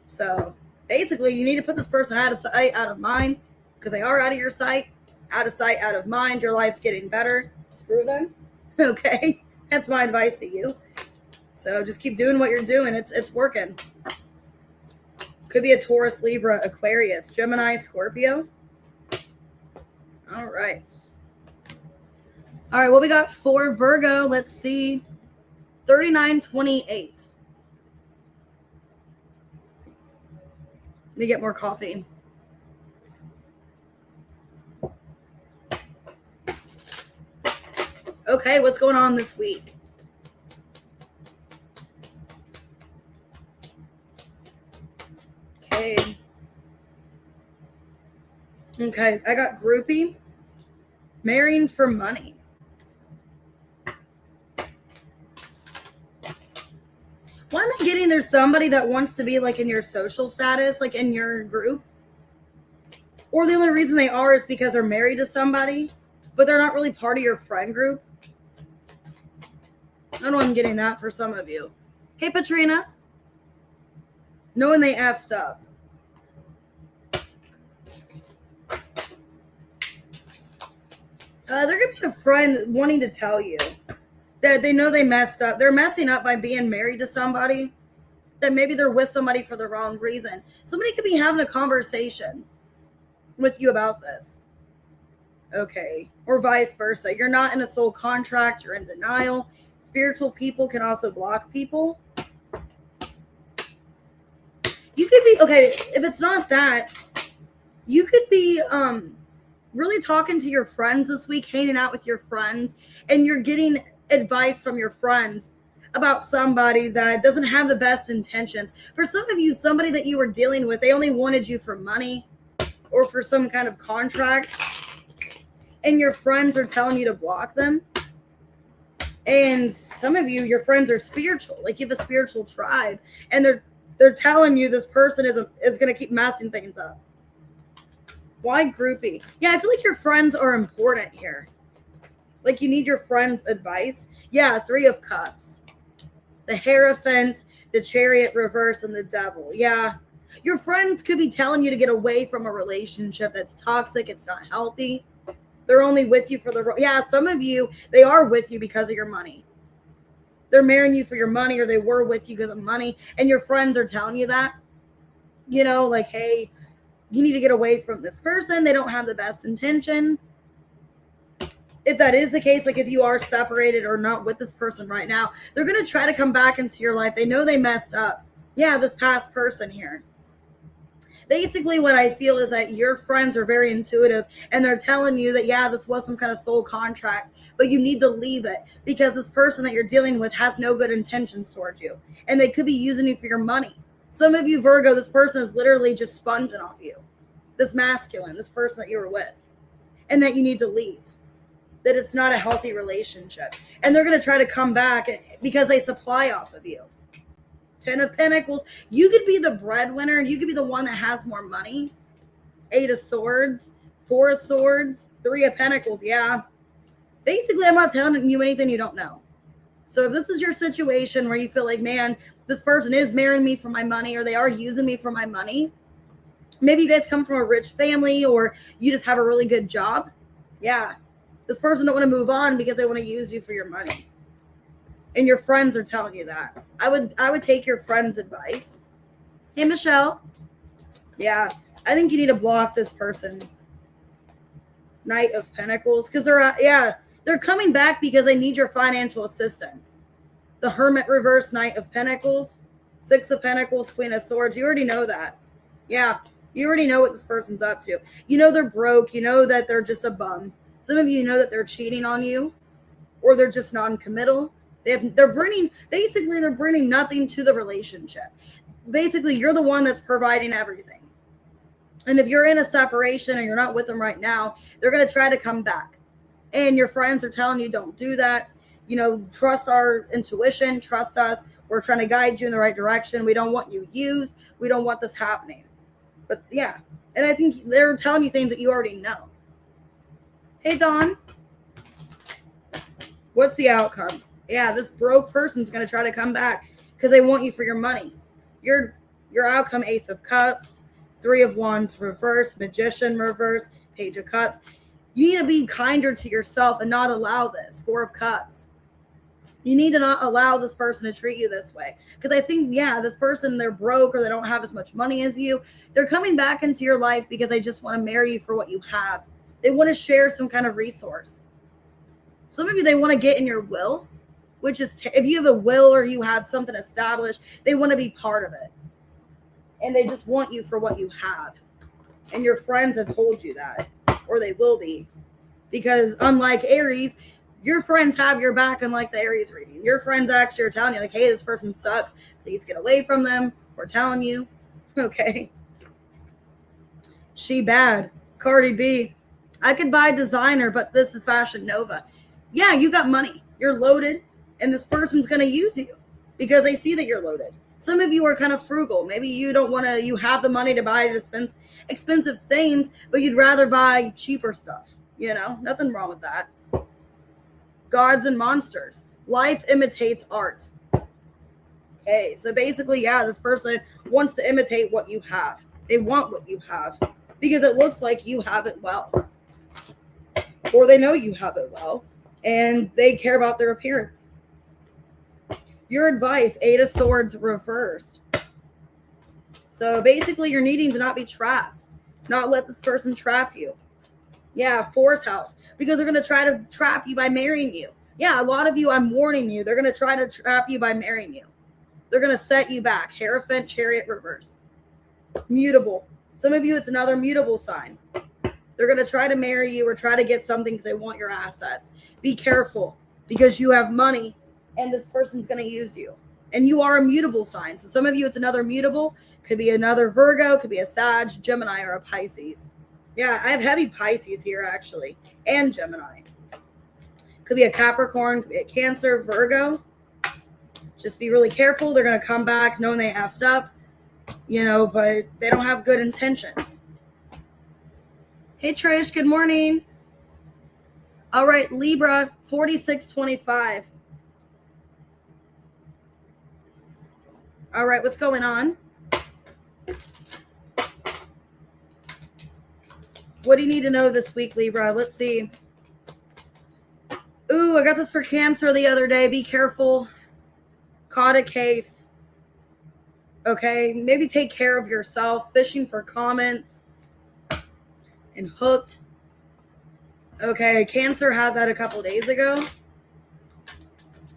So basically, you need to put this person out of sight, out of mind, because they are out of your sight. Out of sight, out of mind. Your life's getting better. Screw them. Okay, that's my advice to you. So just keep doing what you're doing. It's working. Could be a Taurus, Libra, Aquarius, Gemini, Scorpio. All right. All right, what we got for Virgo? Let's see. 3928. Let me get more coffee. Okay, what's going on this week? Okay. Okay, I got groupie. Marrying for money. Why am I getting there's somebody that wants to be like in your social status, like in your group? Or the only reason they are is because they're married to somebody, but they're not really part of your friend group. I know I'm getting that for some of you. Hey, Patrina. Knowing they effed up. They're going to be a friend wanting to tell you that they know they messed up. They're messing up by being married to somebody, that maybe they're with somebody for the wrong reason. Somebody could be having a conversation with you about this. Okay. Or vice versa. You're not in a soul contract. You're in denial. Spiritual people can also block people. You could be, okay, if it's not that, you could be really talking to your friends this week, hanging out with your friends, and you're getting advice from your friends about somebody that doesn't have the best intentions. For some of you, somebody that you were dealing with, they only wanted you for money or for some kind of contract, and your friends are telling you to block them. And some of you, your friends are spiritual, like you have a spiritual tribe, and they're telling you this person is going to keep messing things up. Why groupie? Yeah, I feel like your friends are important here. Like you need your friends' advice. Yeah, 3 of Cups. The Hierophant, the Chariot reverse, and the Devil. Yeah. Your friends could be telling you to get away from a relationship that's toxic. It's not healthy. They're only with you for the... Yeah, some of you, they are with you because of your money. They're marrying you for your money, or they were with you because of money, and your friends are telling you that. You know, like, hey, you need to get away from this person. They don't have the best intentions. If that is the case, like if you are separated or not with this person right now, they're going to try to come back into your life. They know they messed up. Yeah, this past person here. Basically, what I feel is that your friends are very intuitive, and they're telling you that, yeah, this was some kind of soul contract, but you need to leave it because this person that you're dealing with has no good intentions towards you, and they could be using you for your money. Some of you, Virgo, this person is literally just sponging off you. This masculine, this person that you were with, and that you need to leave. That it's not a healthy relationship. And they're going to try to come back because they supply off of you. 10 of Pentacles. You could be the breadwinner. You could be the one that has more money. 8 of Swords. 4 of Swords. 3 of Pentacles. Yeah. Basically, I'm not telling you anything you don't know. So if this is your situation where you feel like, man, this person is marrying me for my money, or they are using me for my money. Maybe you guys come from a rich family, or you just have a really good job. Yeah. This person don't want to move on because they want to use you for your money. And your friends are telling you that. I would take your friend's advice. Hey, Michelle. Yeah, I think you need to block this person. Knight of Pentacles. Because they're coming back because they need your financial assistance. The Hermit reverse, Knight of Pentacles. 6 of Pentacles, Queen of Swords. You already know that. Yeah, you already know what this person's up to. You know they're broke. You know that they're just a bum. Some of you know that they're cheating on you, or they're just non-committal. They're bringing nothing to the relationship. Basically, you're the one that's providing everything. And if you're in a separation and you're not with them right now, they're going to try to come back. And your friends are telling you, don't do that. You know, trust our intuition, trust us. We're trying to guide you in the right direction. We don't want you used. We don't want this happening. But yeah, and I think they're telling you things that you already know. Hey, Dawn. What's the outcome? Yeah, this broke person's going to try to come back because they want you for your money. Your outcome, Ace of Cups, 3 of Wands reverse, Magician reverse, Page of Cups. You need to be kinder to yourself and not allow this. 4 of Cups. You need to not allow this person to treat you this way. Because I think, yeah, this person, they're broke or they don't have as much money as you. They're coming back into your life because they just want to marry you for what you have. They want to share some kind of resource. Some of you, they want to get in your will, which is, if you have a will or you have something established, they want to be part of it. And they just want you for what you have. And your friends have told you that, or they will be. Because unlike Aries, your friends have your back, unlike the Aries reading. Your friends actually are telling you, like, hey, this person sucks. Please get away from them. We're telling you. Okay. She bad. Cardi B. I could buy designer, but this is Fashion Nova. Yeah, you got money. You're loaded, and this person's going to use you because they see that you're loaded. Some of you are kind of frugal. Maybe you don't want to, you have the money to buy expensive things, but you'd rather buy cheaper stuff. You know, nothing wrong with that. Gods and monsters. Life imitates art. Okay, so basically, yeah, this person wants to imitate what you have. They want what you have because it looks like you have it well. Or they know you have it well, and they care about their appearance. Your advice, 8 of Swords reversed. So basically, you're needing to not be trapped. Not let this person trap you. Yeah, 4th house. Because they're going to try to trap you by marrying you. Yeah, a lot of you, I'm warning you, they're going to try to trap you by marrying you. They're going to set you back. Hierophant, Chariot, reverse. Mutable. Some of you, it's another mutable sign. They're going to try to marry you or try to get something because they want your assets. Be careful because you have money and this person's going to use you. And you are a mutable sign. So some of you, it's another mutable. Could be another Virgo. Could be a Sag, Gemini, or a Pisces. Yeah, I have heavy Pisces here, actually. And Gemini. Could be a Capricorn. Could be a Cancer, Virgo. Just be really careful. They're going to come back knowing they effed up. You know, but they don't have good intentions. Hey, Trish. Good morning. All right, Libra, 4625. All right, what's going on? What do you need to know this week, Libra? Let's see. Ooh, I got this for Cancer the other day. Be careful. Caught a case. Okay, maybe take care of yourself. Fishing for comments. And hooked. Okay, Cancer had that a couple days ago.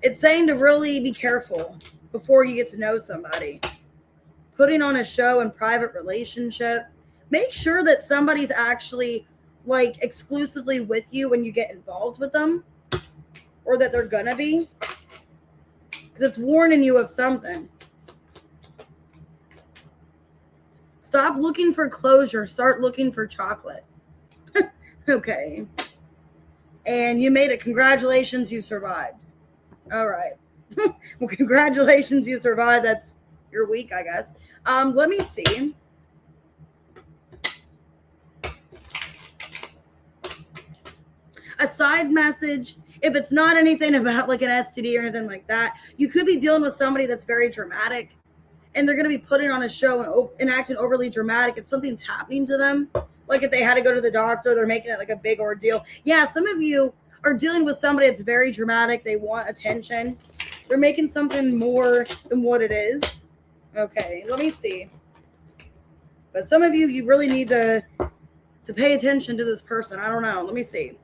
It's saying to really be careful before you get to know somebody. Putting on a show in private relationship. Make sure that somebody's actually like exclusively with you when you get involved with them. Or that they're gonna be. Because it's warning you of something. Stop looking for closure. Start looking for chocolate. Okay. And you made it. Congratulations, you survived. All right. Well, congratulations, you survived. That's your week, I guess. Let me see. A side message. If it's not anything about like an STD or anything like that, you could be dealing with somebody that's very dramatic. And they're going to be putting on a show and acting overly dramatic if something's happening to them. Like if they had to go to the doctor, they're making it like a big ordeal. Yeah, some of you are dealing with somebody that's very dramatic. They want attention. They're making something more than what it is. Okay, let me see. But some of you, you really need to pay attention to this person. I don't know. Let me see.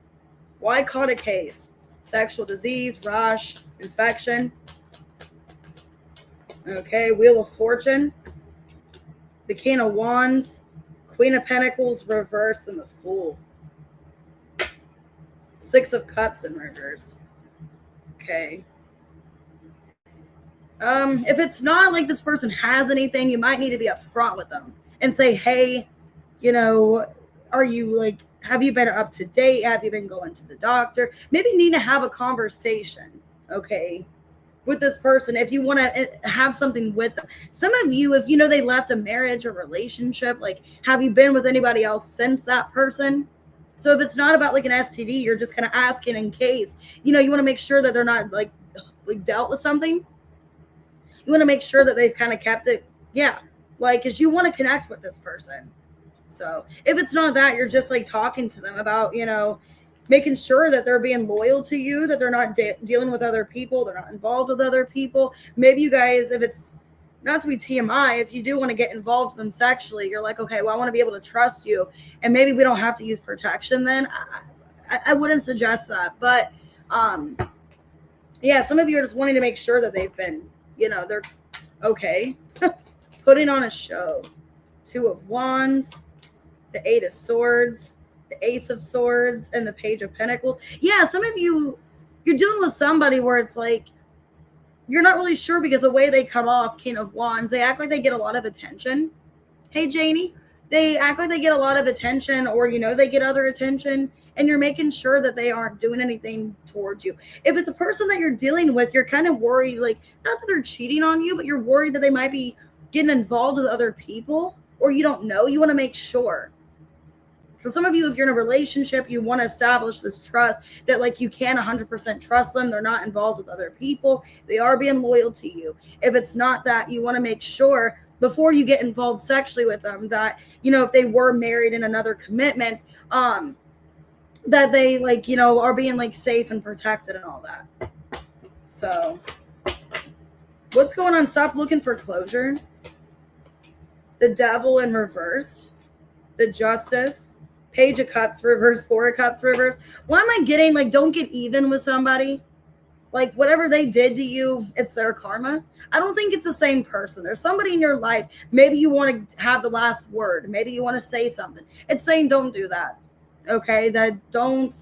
Why caught a case? Sexual disease, rash, infection. Okay, Wheel of Fortune. The King of Wands. Queen of Pentacles reverse and the Fool. 6 of Cups in reverse. Okay. If it's not like this person has anything, you might need to be upfront with them and say, hey, you know, are you like, have you been up to date? Have you been going to the doctor? Maybe you need to have a conversation, okay, with this person if you want to have something with them. Some of you, if you know they left a marriage or relationship, like have you been with anybody else since that person? So if it's not about like an STD, you're just kind of asking in case, you know, you want to make sure that they're not like dealt with something. You want to make sure that they've kind of kept it. Yeah. Like, because you want to connect with this person. So if it's not that, you're just like talking to them about, you know, making sure that they're being loyal to you, that they're not dealing with other people, they're not involved with other people. Maybe you guys, if it's not to be TMI, if you do want to get involved with them sexually, you're like, okay, well, I want to be able to trust you. And maybe we don't have to use protection then. I wouldn't suggest that. But yeah, some of you are just wanting to make sure that they've been, you know, they're okay. Putting on a show. 2 of Wands, the 8 of Swords, the Ace of Swords, and the Page of Pentacles. Yeah, some of you, you're dealing with somebody where it's like, you're not really sure because the way they come off, King of Wands, they act like they get a lot of attention. Hey, Janie. They act like they get a lot of attention or, you know, they get other attention. and you're making sure that they aren't doing anything towards you. If it's a person that you're dealing with, you're kind of worried, like, not that they're cheating on you, but you're worried that they might be getting involved with other people, or you don't know. You want to make sure. So some of you, if you're in a relationship, you want to establish this trust that, like, you can 100% trust them. They're not involved with other people. They are being loyal to you. If it's not that, you want to make sure before you get involved sexually with them that, you know, if they were married in another commitment, that they, like, you know, are being, like, safe and protected and all that. So what's going on? Stop looking for closure. The Devil in reverse. The Justice. Page of Cups reverse, Four of Cups reverse. Why am I getting, like, don't get even with somebody? Like, whatever they did to you, it's their karma. I don't think it's the same person. There's somebody in your life. Maybe you want to have the last word. Maybe you want to say something. It's saying don't do that. Okay? That don't.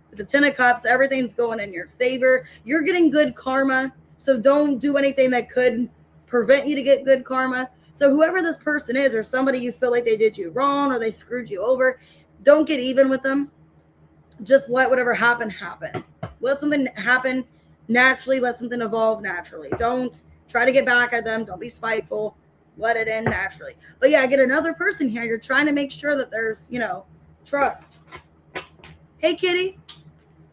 The Ten of Cups, everything's going in your favor. You're getting good karma. So don't do anything that could prevent you to get good karma. So whoever this person is, or somebody you feel like they did you wrong or they screwed you over, don't get even with them. Just let whatever happen. Let something happen naturally. Let something evolve naturally. Don't try to get back at them. Don't be spiteful. Let it end naturally. But yeah, I get another person here. You're trying to make sure that there's, you know, trust. Hey, Kitty.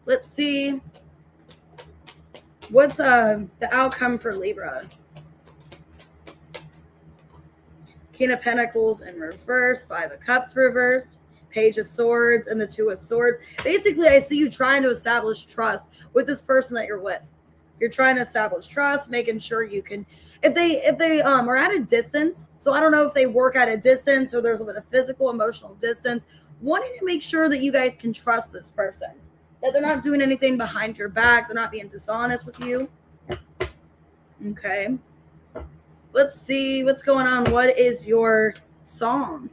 Let's see. What's the outcome for Libra? King of Pentacles in reverse. Five of Cups reversed. Page of Swords and the Two of Swords. Basically, I see you trying to establish trust with this person that you're with. You're trying to establish trust, making sure you can, if they are at a distance. So I don't know if they work at a distance or there's a bit of physical, emotional distance. Wanting to make sure that you guys can trust this person, that they're not doing anything behind your back. They're not being dishonest with you. Okay. Let's see what's going on. What is your song?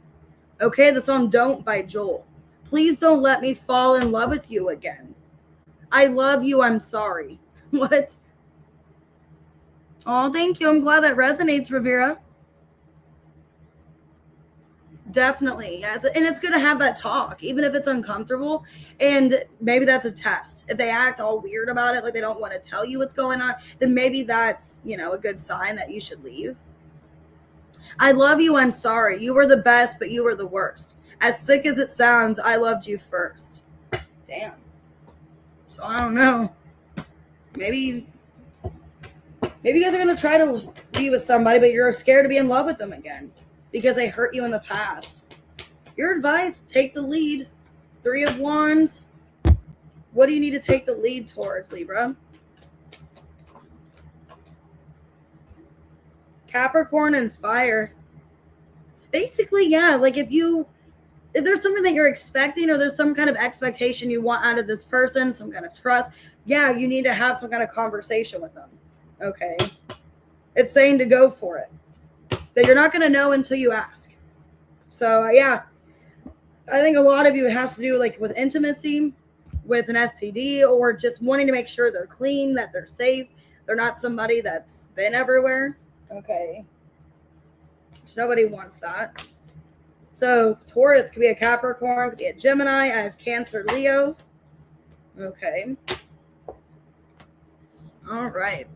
Okay, the song Don't by Joel. Please don't let me fall in love with you again. I love you, I'm sorry. What? Oh, thank you. I'm glad that resonates, Rivera. Definitely, yes. And it's good to have that talk, even if it's uncomfortable. And maybe that's a test. If they act all weird about it, like they don't want to tell you what's going on, then maybe that's, you know, a good sign that you should leave. I love you, I'm sorry. You were the best, but you were the worst. As sick as it sounds, I loved you first. Damn. So I don't know. Maybe you guys are going to try to be with somebody, but you're scared to be in love with them again because they hurt you in the past. Your advice, take the lead. Three of Wands. What do you need to take the lead towards, Libra? Capricorn and fire. Basically, yeah, like if there's something that you're expecting or there's some kind of expectation you want out of this person, some kind of trust, yeah, you need to have some kind of conversation with them. Okay. It's saying to go for it. That you're not going to know until you ask. So, yeah, I think a lot of you it has to do like with intimacy, with an STD, or just wanting to make sure they're clean, that they're safe. They're not somebody that's been everywhere. Okay. So nobody wants that. So Taurus could be a Capricorn, could be a Gemini. I have Cancer, Leo. Okay. All right.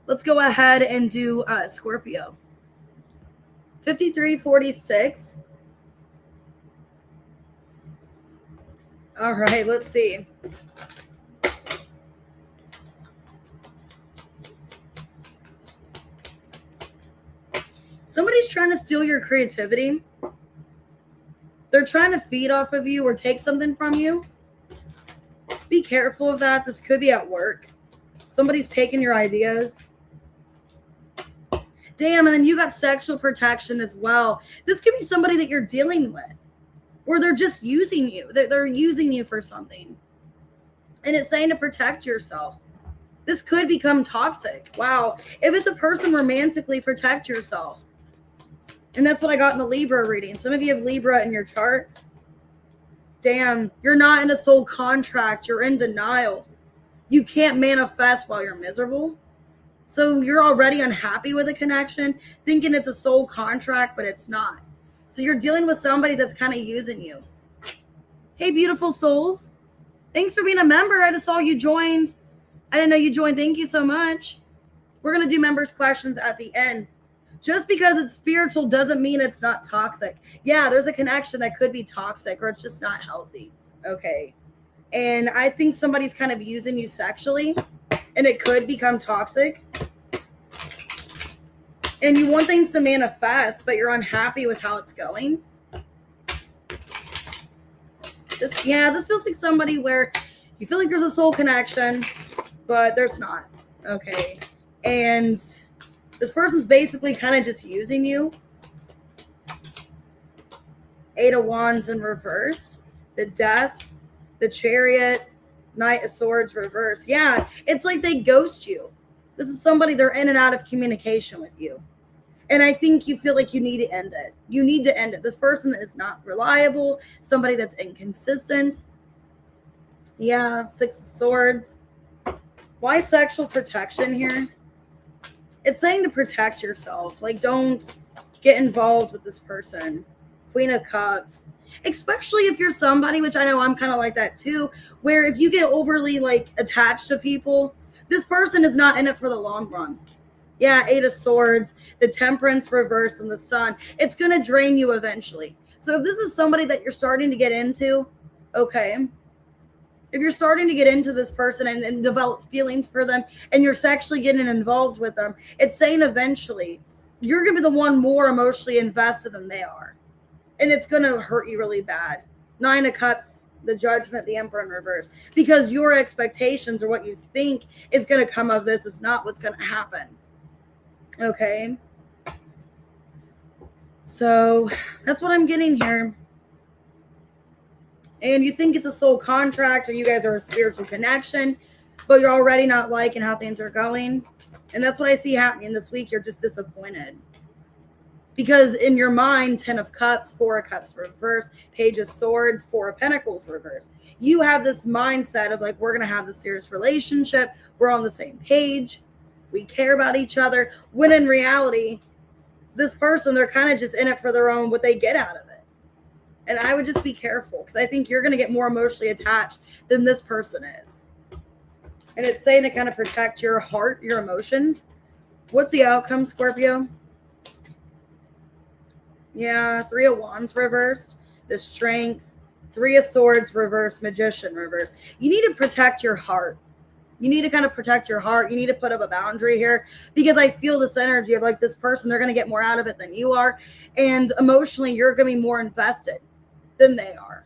Let's go ahead and do Scorpio. 5346. All right, let's see. Somebody's trying to steal your creativity. They're trying to feed off of you or take something from you. Be careful of that. This could be at work. Somebody's taking your ideas. Damn, and then you got sexual protection as well. This could be somebody that you're dealing with, or they're just using you. They're using you for something. And it's saying to protect yourself. This could become toxic. Wow. If it's a person romantically, protect yourself. And that's what I got in the Libra reading. Some of you have Libra in your chart. Damn, you're not in a soul contract. You're in denial. You can't manifest while you're miserable. So you're already unhappy with a connection, thinking it's a soul contract, but it's not. So you're dealing with somebody that's kind of using you. Hey, beautiful souls. Thanks for being a member. I just saw you joined. I didn't know you joined. Thank you so much. We're going to do members' questions at the end. Just because it's spiritual doesn't mean it's not toxic. Yeah, there's a connection that could be toxic or it's just not healthy. Okay. And I think somebody's kind of using you sexually and it could become toxic. And you want things to manifest, but you're unhappy with how it's going. This feels like somebody where you feel like there's a soul connection, but there's not. Okay. And this person's basically kind of just using you. 8 of Wands in reversed. The Death, the Chariot, Knight of Swords reversed. Yeah, it's like they ghost you. This is somebody, they're in and out of communication with you. And I think you feel like you need to end it. You need to end it. This person is not reliable. Somebody that's inconsistent. Yeah, 6 of Swords. Why sexual protection here? It's saying to protect yourself. Like, don't get involved with this person. Queen of Cups. Especially if you're somebody, which I know I'm kind of like that too, where if you get overly like attached to people, this person is not in it for the long run. Yeah, 8 of Swords, the Temperance reversed, and the Sun. It's going to drain you eventually. So if this is somebody that you're starting to get into, okay. If you're starting to get into this person and develop feelings for them and you're sexually getting involved with them, it's saying eventually you're going to be the one more emotionally invested than they are. And it's going to hurt you really bad. 9 of Cups, the Judgment, the Emperor in reverse. Because your expectations or what you think is going to come of this is not what's going to happen. Okay. So that's what I'm getting here. And you think it's a soul contract or you guys are a spiritual connection, but you're already not liking how things are going. And that's what I see happening this week. You're just disappointed. Because in your mind, 10 of Cups, 4 of Cups reverse, Page of Swords, 4 of Pentacles reverse. You have this mindset of like, we're going to have this serious relationship. We're on the same page. We care about each other. When in reality, this person, they're kind of just in it for their own, what they get out of it. And I would just be careful because I think you're going to get more emotionally attached than this person is. And it's saying to kind of protect your heart, your emotions. What's the outcome, Scorpio? Yeah, 3 of Wands reversed, the Strength, 3 of Swords reversed, Magician reversed. You need to protect your heart. You need to kind of protect your heart. You need to put up a boundary here because I feel this energy of like this person, they're going to get more out of it than you are. And emotionally, you're going to be more invested than they are.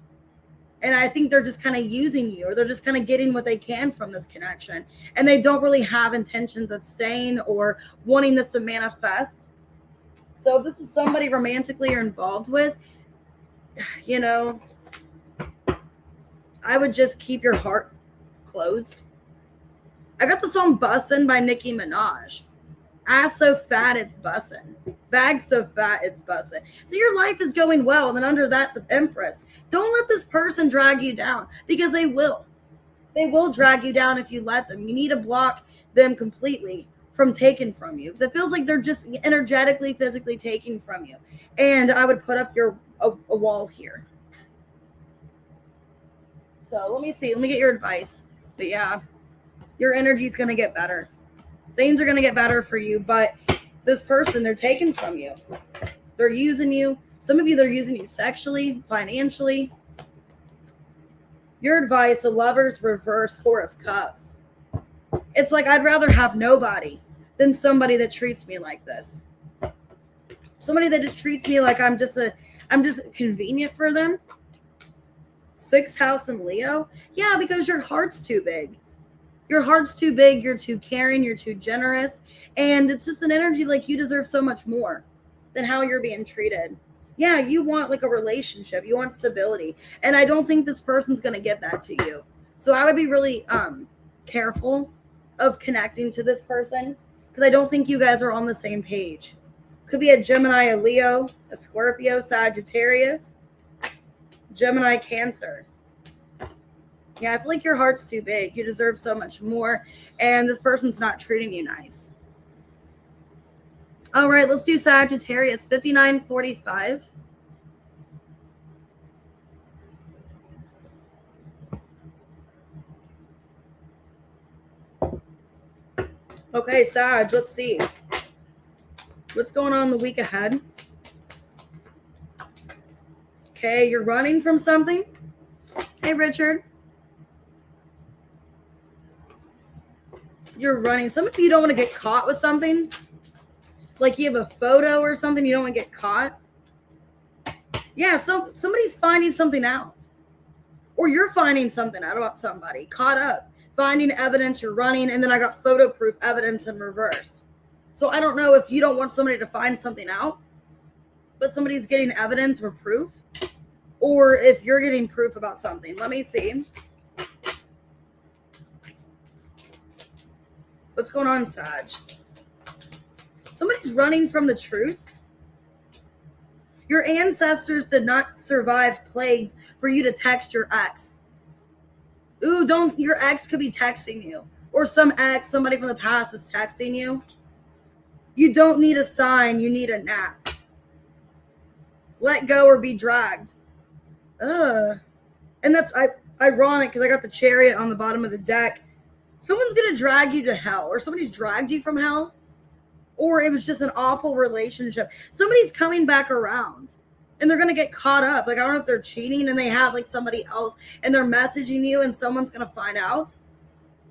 And I think they're just kind of using you or they're just kind of getting what they can from this connection. And they don't really have intentions of staying or wanting this to manifest. So if this is somebody romantically you're involved with, you know, I would just keep your heart closed. I got the song Bussin' by Nicki Minaj. Ass so fat, it's bussin'. Bag so fat, it's bussin'. So your life is going well. And then under that, the Empress. Don't let this person drag you down because they will. They will drag you down if you let them. You need to block them completely from taking from you. Because it feels like they're just energetically, physically taking from you. And I would put up a wall here. So let me see. Let me get your advice. But yeah. Your energy is going to get better. Things are going to get better for you, but this person, they're taking from you. They're using you. Some of you, they're using you sexually, financially. Your advice, a Lover's reverse, 4 of Cups. It's like, I'd rather have nobody than somebody that treats me like this. Somebody that just treats me like I'm just convenient for them. 6th house in Leo. Yeah, because your heart's too big. Your heart's too big, you're too caring, you're too generous, and it's just an energy like you deserve so much more than how you're being treated. Yeah, you want like a relationship, you want stability, and I don't think this person's going to give that to you. So I would be really careful of connecting to this person because I don't think you guys are on the same page. Could be a Gemini, a Leo, a Scorpio, Sagittarius, Gemini, Cancer. Yeah, I feel like your heart's too big. You deserve so much more. And this person's not treating you nice. All right, let's do Sagittarius, 5945. Okay, Sag, let's see. What's going on the week ahead? Okay, you're running from something. Hey, Richard. You're running. Some of you don't want to get caught with something. Like you have a photo or something, you don't want to get caught. Yeah, so somebody's finding something out. Or you're finding something out about somebody. Caught up. Finding evidence, you're running, and then I got photo proof evidence in reverse. So I don't know if you don't want somebody to find something out, but somebody's getting evidence or proof, or if you're getting proof about something. Let me see. What's going on, Sag? Somebody's running from the truth. Your ancestors did not survive plagues for you to text your ex. Ooh, your ex could be texting you. Or some ex, somebody from the past is texting you. You don't need a sign, you need a nap. Let go or be dragged. And that's ironic because I got the Chariot on the bottom of the deck. Someone's going to drag you to hell, or somebody's dragged you from hell, or it was just an awful relationship. Somebody's coming back around and they're going to get caught up. Like, I don't know if they're cheating and they have like somebody else and they're messaging you and someone's going to find out.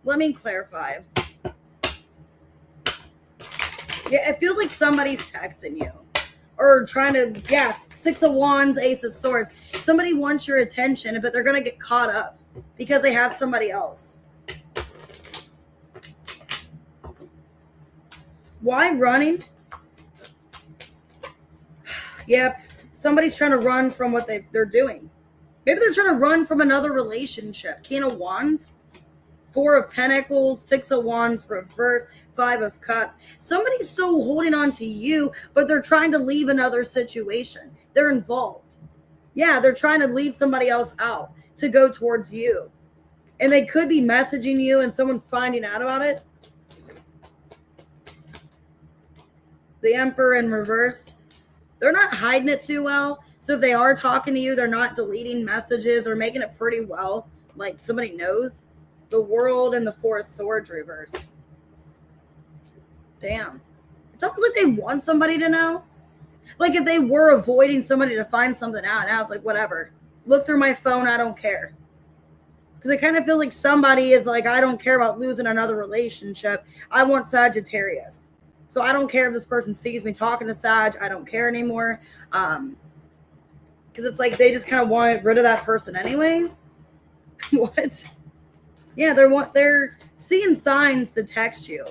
Let me clarify. Yeah, it feels like somebody's texting you or trying to, Six of Wands, Ace of Swords. Somebody wants your attention, but they're going to get caught up because they have somebody else. Why running? Yep. Somebody's trying to run from what they're doing. Maybe they're trying to run from another relationship. King of Wands, Four of Pentacles, Six of Wands reverse, Five of Cups. Somebody's still holding on to you, but they're trying to leave another situation. They're involved. Yeah, they're trying to leave somebody else out to go towards you. And they could be messaging you and someone's finding out about it. The Emperor in reverse. They're not hiding it too well. So if they are talking to you, they're not deleting messages or making it pretty well, like somebody knows. The World and the Four of Swords reversed. Damn. It's almost like they want somebody to know. Like if they were avoiding somebody to find something out, now it's like, whatever. Look through my phone, I don't care. Because I kind of feel like somebody is like, I don't care about losing another relationship. I want Sagittarius. So I don't care if this person sees me talking to Sag. I don't care anymore. Because it's like they just kind of want rid of that person anyways. What? Yeah, they're seeing signs to text you.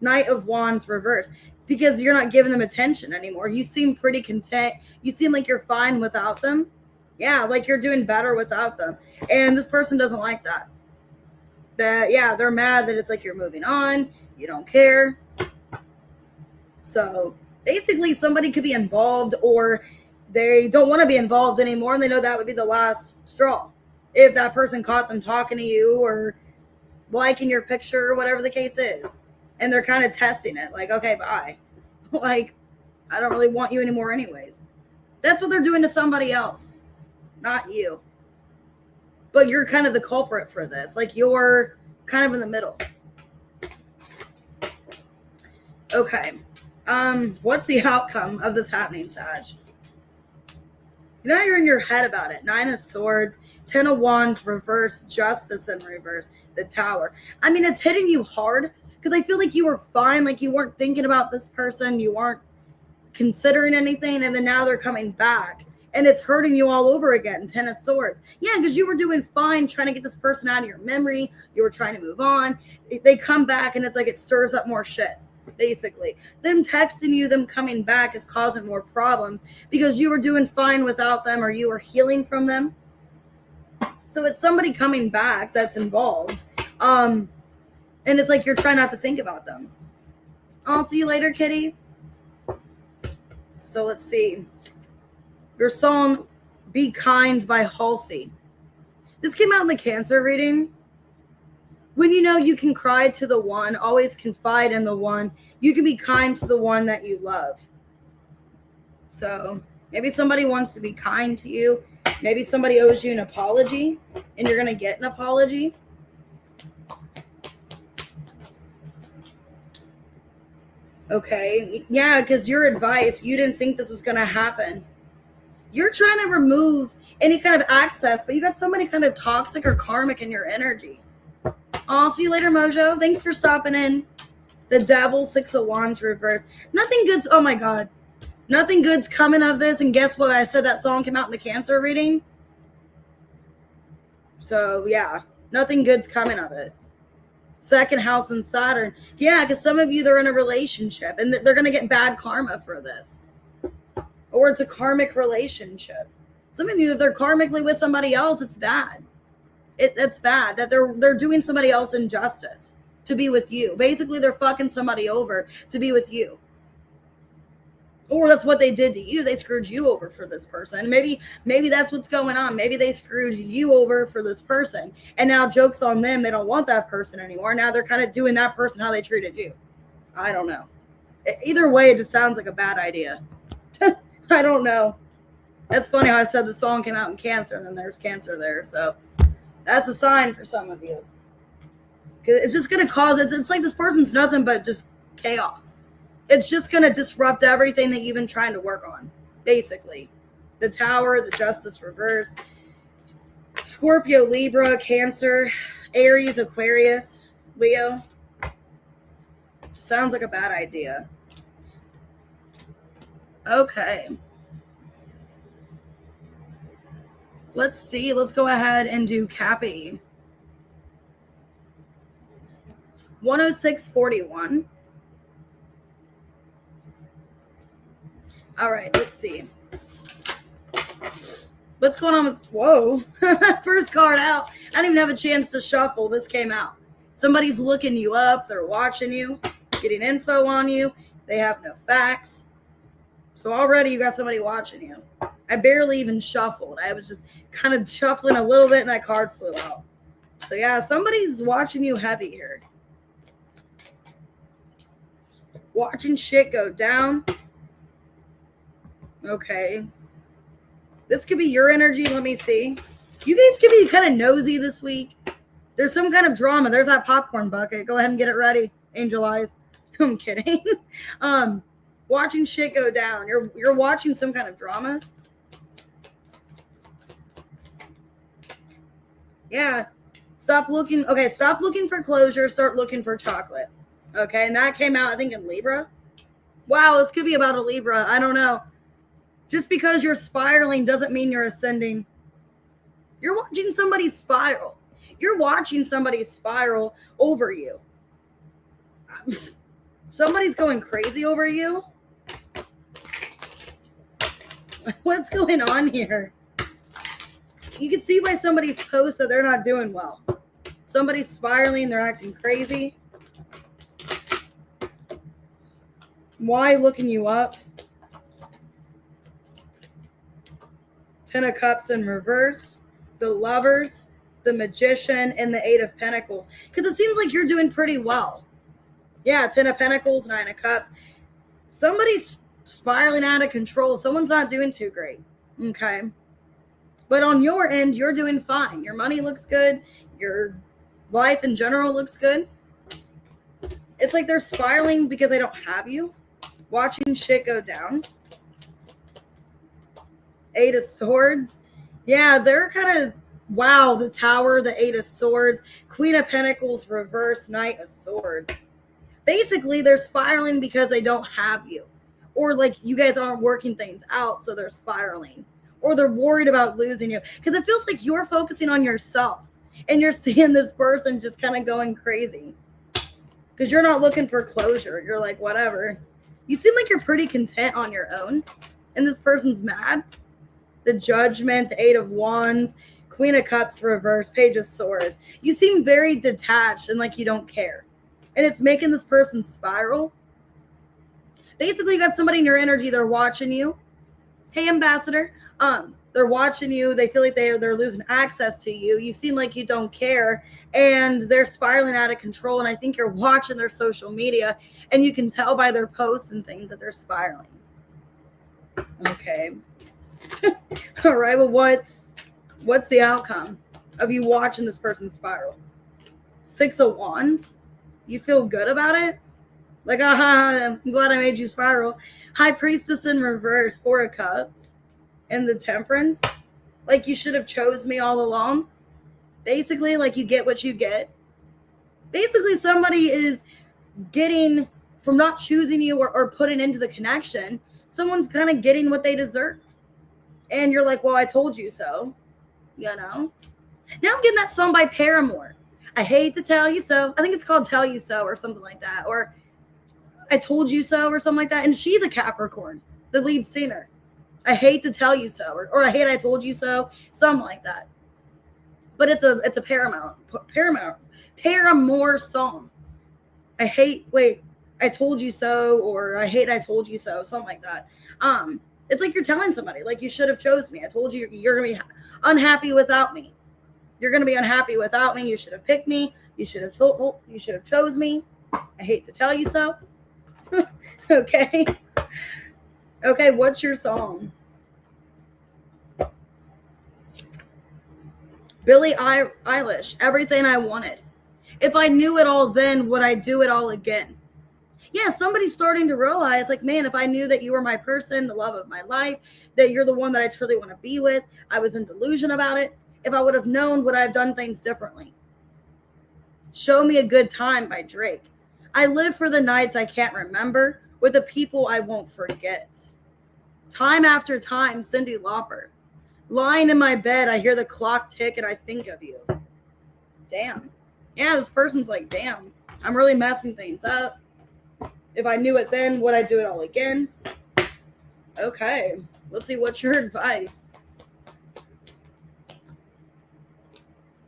Knight of Wands reverse. Because you're not giving them attention anymore. You seem pretty content. You seem like you're fine without them. Yeah, like you're doing better without them. And this person doesn't like that. They're mad that it's like you're moving on. You don't care. So basically somebody could be involved or they don't want to be involved anymore and they know that would be the last straw. If that person caught them talking to you or liking your picture or whatever the case is. And they're kind of testing it. Like, okay, bye. Like, I don't really want you anymore anyways. That's what they're doing to somebody else. Not you. But you're kind of the culprit for this. Like, you're kind of in the middle. Okay. What's the outcome of this happening, Sag? You know, you're in your head about it. Nine of Swords, Ten of Wands, reverse, Justice in reverse, the Tower. I mean, it's hitting you hard because I feel like you were fine. Like you weren't thinking about this person. You weren't considering anything. And then now they're coming back and it's hurting you all over again. Ten of Swords. Yeah, because you were doing fine trying to get this person out of your memory. You were trying to move on. They come back and it's like it stirs up more shit. Basically, them texting you, them coming back is causing more problems because you were doing fine without them or you were healing from them. So it's somebody coming back that's involved. And it's like you're trying not to think about them. I'll see you later, kitty. So let's see. Your song, Be Kind by Halsey. This came out in the Cancer reading. When you know you can cry to the one, always confide in the one, you can be kind to the one that you love. So maybe somebody wants to be kind to you. Maybe somebody owes you an apology and you're going to get an apology. Okay. Yeah, because your advice, you didn't think this was going to happen. You're trying to remove any kind of access, but you got somebody kind of toxic or karmic in your energy. I'll see you later, Mojo. Thanks for stopping in. The Devil, 6 of Wands reverse. Nothing good's, oh my God. Nothing good's coming of this. And guess what? I said that song came out in the Cancer reading. So, yeah. Nothing good's coming of it. Second house and Saturn. Yeah, because some of you, they're in a relationship. And they're going to get bad karma for this. Or it's a karmic relationship. Some of you, if they're karmically with somebody else, it's bad. That's bad. That they're doing somebody else injustice to be with you. Basically, they're fucking somebody over to be with you. Or that's what they did to you. They screwed you over for this person. Maybe that's what's going on. Maybe they screwed you over for this person. And now joke's on them. They don't want that person anymore. Now they're kind of doing that person how they treated you. I don't know. Either way, it just sounds like a bad idea. I don't know. That's funny how I said the song came out in Cancer and then there's Cancer there. So that's a sign for some of you. It's just going to cause, it's like this person's nothing but just chaos. It's just going to disrupt everything that you've been trying to work on, basically. The Tower, the Justice reverse, Scorpio, Libra, Cancer, Aries, Aquarius, Leo. Just sounds like a bad idea. Okay. Let's see. Let's go ahead and do Cappy. 106.41. All right, let's see. What's going on with, whoa, first card out. I didn't even have a chance to shuffle. This came out. Somebody's looking you up. They're watching you, getting info on you. They have no facts. So already you got somebody watching you. I barely even shuffled. I was just kind of shuffling a little bit and that card flew out. So yeah, somebody's watching you heavy here. Watching shit go down. Okay. This could be your energy. Let me see. You guys could be kind of nosy this week. There's some kind of drama. There's that popcorn bucket. Go ahead and get it ready. Angel eyes. I'm kidding. Watching shit go down. You're watching some kind of drama. Yeah. Stop looking. Okay, stop looking for closure. Start looking for chocolate. Okay, and that came out, I think, in Libra. Wow, this could be about a Libra. I don't know. Just because you're spiraling doesn't mean you're ascending. You're watching somebody spiral. You're watching somebody spiral over you. Somebody's going crazy over you. What's going on here? You can see by somebody's post that they're not doing well. Somebody's spiraling. They're acting crazy. Why looking you up? 10 of Cups in reverse, the Lovers, the Magician, and the 8 of Pentacles. Because it seems like you're doing pretty well. Yeah, 10 of Pentacles, 9 of Cups. Somebody's spiraling out of control. Someone's not doing too great. Okay. But on your end, you're doing fine. Your money looks good. Your life in general looks good. It's like they're spiraling because they don't have you. Watching shit go down. 8 of Swords. Yeah, they're kind of, wow, the Tower, the 8 of Swords, Queen of Pentacles, reverse, Knight of Swords. Basically, they're spiraling because they don't have you. Or like you guys aren't working things out, so they're spiraling. Or they're worried about losing you. Because it feels like you're focusing on yourself. And you're seeing this person just kind of going crazy. Because you're not looking for closure. You're like, whatever. You seem like you're pretty content on your own. And this person's mad. The Judgment, the 8 of Wands, Queen of Cups reverse, Page of Swords. You seem very detached and like you don't care. And it's making this person spiral. Basically, you got somebody in your energy. They're watching you. Hey, Ambassador. They're watching you. They feel like they're losing access to you. You seem like you don't care. And they're spiraling out of control. And I think you're watching their social media. And you can tell by their posts and things that they're spiraling. Okay. All right. Well, what's the outcome of you watching this person spiral? 6 of Wands. You feel good about it? Like, aha, I'm glad I made you spiral. High Priestess in reverse, Four of Cups, and the Temperance. Like, you should have chose me all along. Basically, like, you get what you get. Basically, somebody is getting, from not choosing you or putting into the connection, someone's kind of getting what they deserve. And you're like, well, I told you so. You know? Now I'm getting that song by Paramore. I hate to tell you so. I think it's called Tell You So or something like that. Or I told you so or something like that. And she's a Capricorn, the lead singer. I hate to tell you so. Or I hate I told you so. Something like that. But it's a Paramore song. I told you so, or I hate I told you so, something like that. It's like you're telling somebody, like, you should have chose me. I told you you're gonna be unhappy without me. You're gonna be unhappy without me. You should have picked me. You should have chose me. I hate to tell you so. Okay. Okay, what's your song? Billie Eilish, Everything I Wanted. If I knew it all then, would I do it all again? Yeah, somebody's starting to realize, like, man, if I knew that you were my person, the love of my life, that you're the one that I truly want to be with, I was in delusion about it. If I would have known, would I have done things differently? Show Me a Good Time by Drake. I live for the nights I can't remember with the people I won't forget. Time after time, Cyndi Lauper. Lying in my bed, I hear the clock tick and I think of you. Damn. Yeah, this person's like, damn, I'm really messing things up. If I knew it then, would I do it all again? Okay, let's see, what's your advice?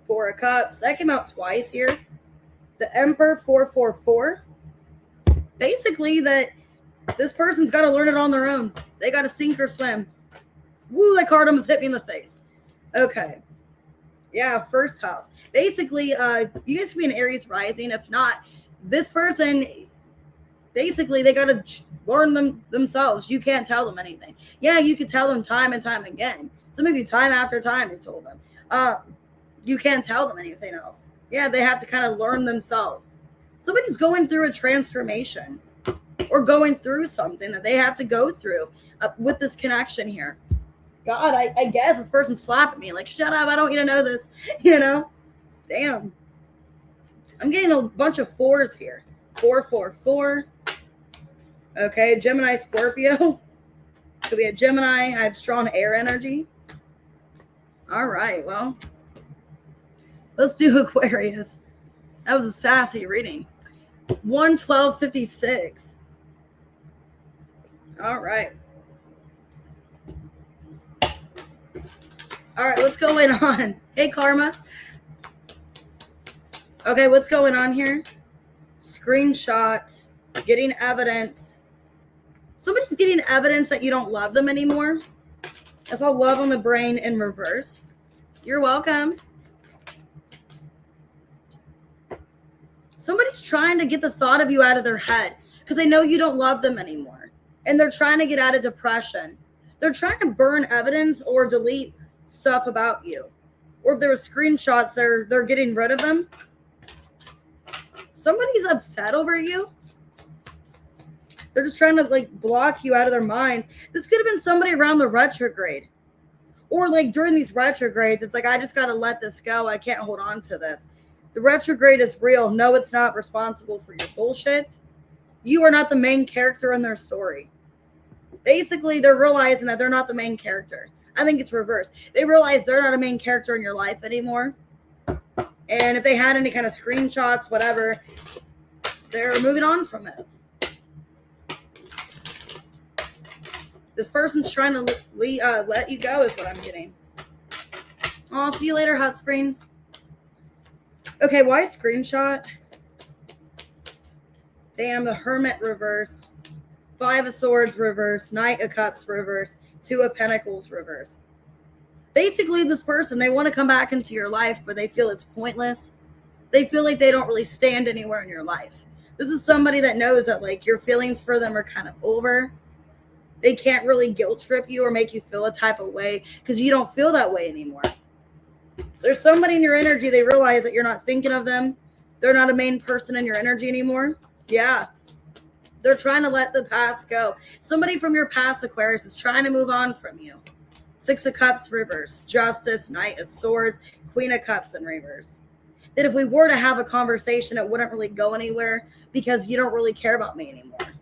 Four of Cups. That came out twice here. The Emperor 444. Basically, that this person's got to learn it on their own. They got to sink or swim. Woo, that card almost hit me in the face. Okay. Yeah, first house. Basically, you guys could be an Aries rising. If not, this person, basically, they got to learn themselves. You can't tell them anything. Yeah, you could tell them time and time again. Some of you, time after time, you told them. You can't tell them anything else. Yeah, they have to kind of learn themselves. Somebody's going through a transformation or going through something that they have to go through with this connection here. God, I guess this person's slapping me. Like, shut up, I don't want you to know this. You know? Damn. I'm getting a bunch of fours here. 444. Okay, Gemini, Scorpio. Could be a Gemini. I have strong air energy. All right, well. Let's do Aquarius. That was a sassy reading. 1/12/56. All right. All right, what's going on? Hey, Karma. Okay, what's going on here? Screenshot, getting evidence. Somebody's getting evidence that you don't love them anymore. That's all love on the brain in reverse. You're welcome. Somebody's trying to get the thought of you out of their head because they know you don't love them anymore. And they're trying to get out of depression. They're trying to burn evidence or delete stuff about you. Or if there were screenshots, they're getting rid of them. Somebody's upset over you. They're just trying to, like, block you out of their mind. This could have been somebody around the retrograde. Or, like, during these retrogrades, it's like, I just got to let this go. I can't hold on to this. The retrograde is real. No, it's not responsible for your bullshit. You are not the main character in their story. Basically, they're realizing that they're not the main character. I think it's reversed. They realize they're not a main character in your life anymore. And if they had any kind of screenshots, whatever, they're moving on from it. This person's trying to let you go is what I'm getting. I'll see you later, Hot Springs. Okay, why screenshot? Damn, the Hermit reversed. 5 of Swords reversed. Knight of Cups reversed. 2 of Pentacles reversed. Basically, this person, they want to come back into your life, but they feel it's pointless. They feel like they don't really stand anywhere in your life. This is somebody that knows that, like, your feelings for them are kind of over. They can't really guilt trip you or make you feel a type of way because you don't feel that way anymore. There's somebody in your energy, they realize that you're not thinking of them. They're not a main person in your energy anymore. Yeah. They're trying to let the past go. Somebody from your past, Aquarius, is trying to move on from you. 6 of Cups reverse, Justice, Knight of Swords, Queen of Cups in reverse. That if we were to have a conversation, it wouldn't really go anywhere because you don't really care about me anymore.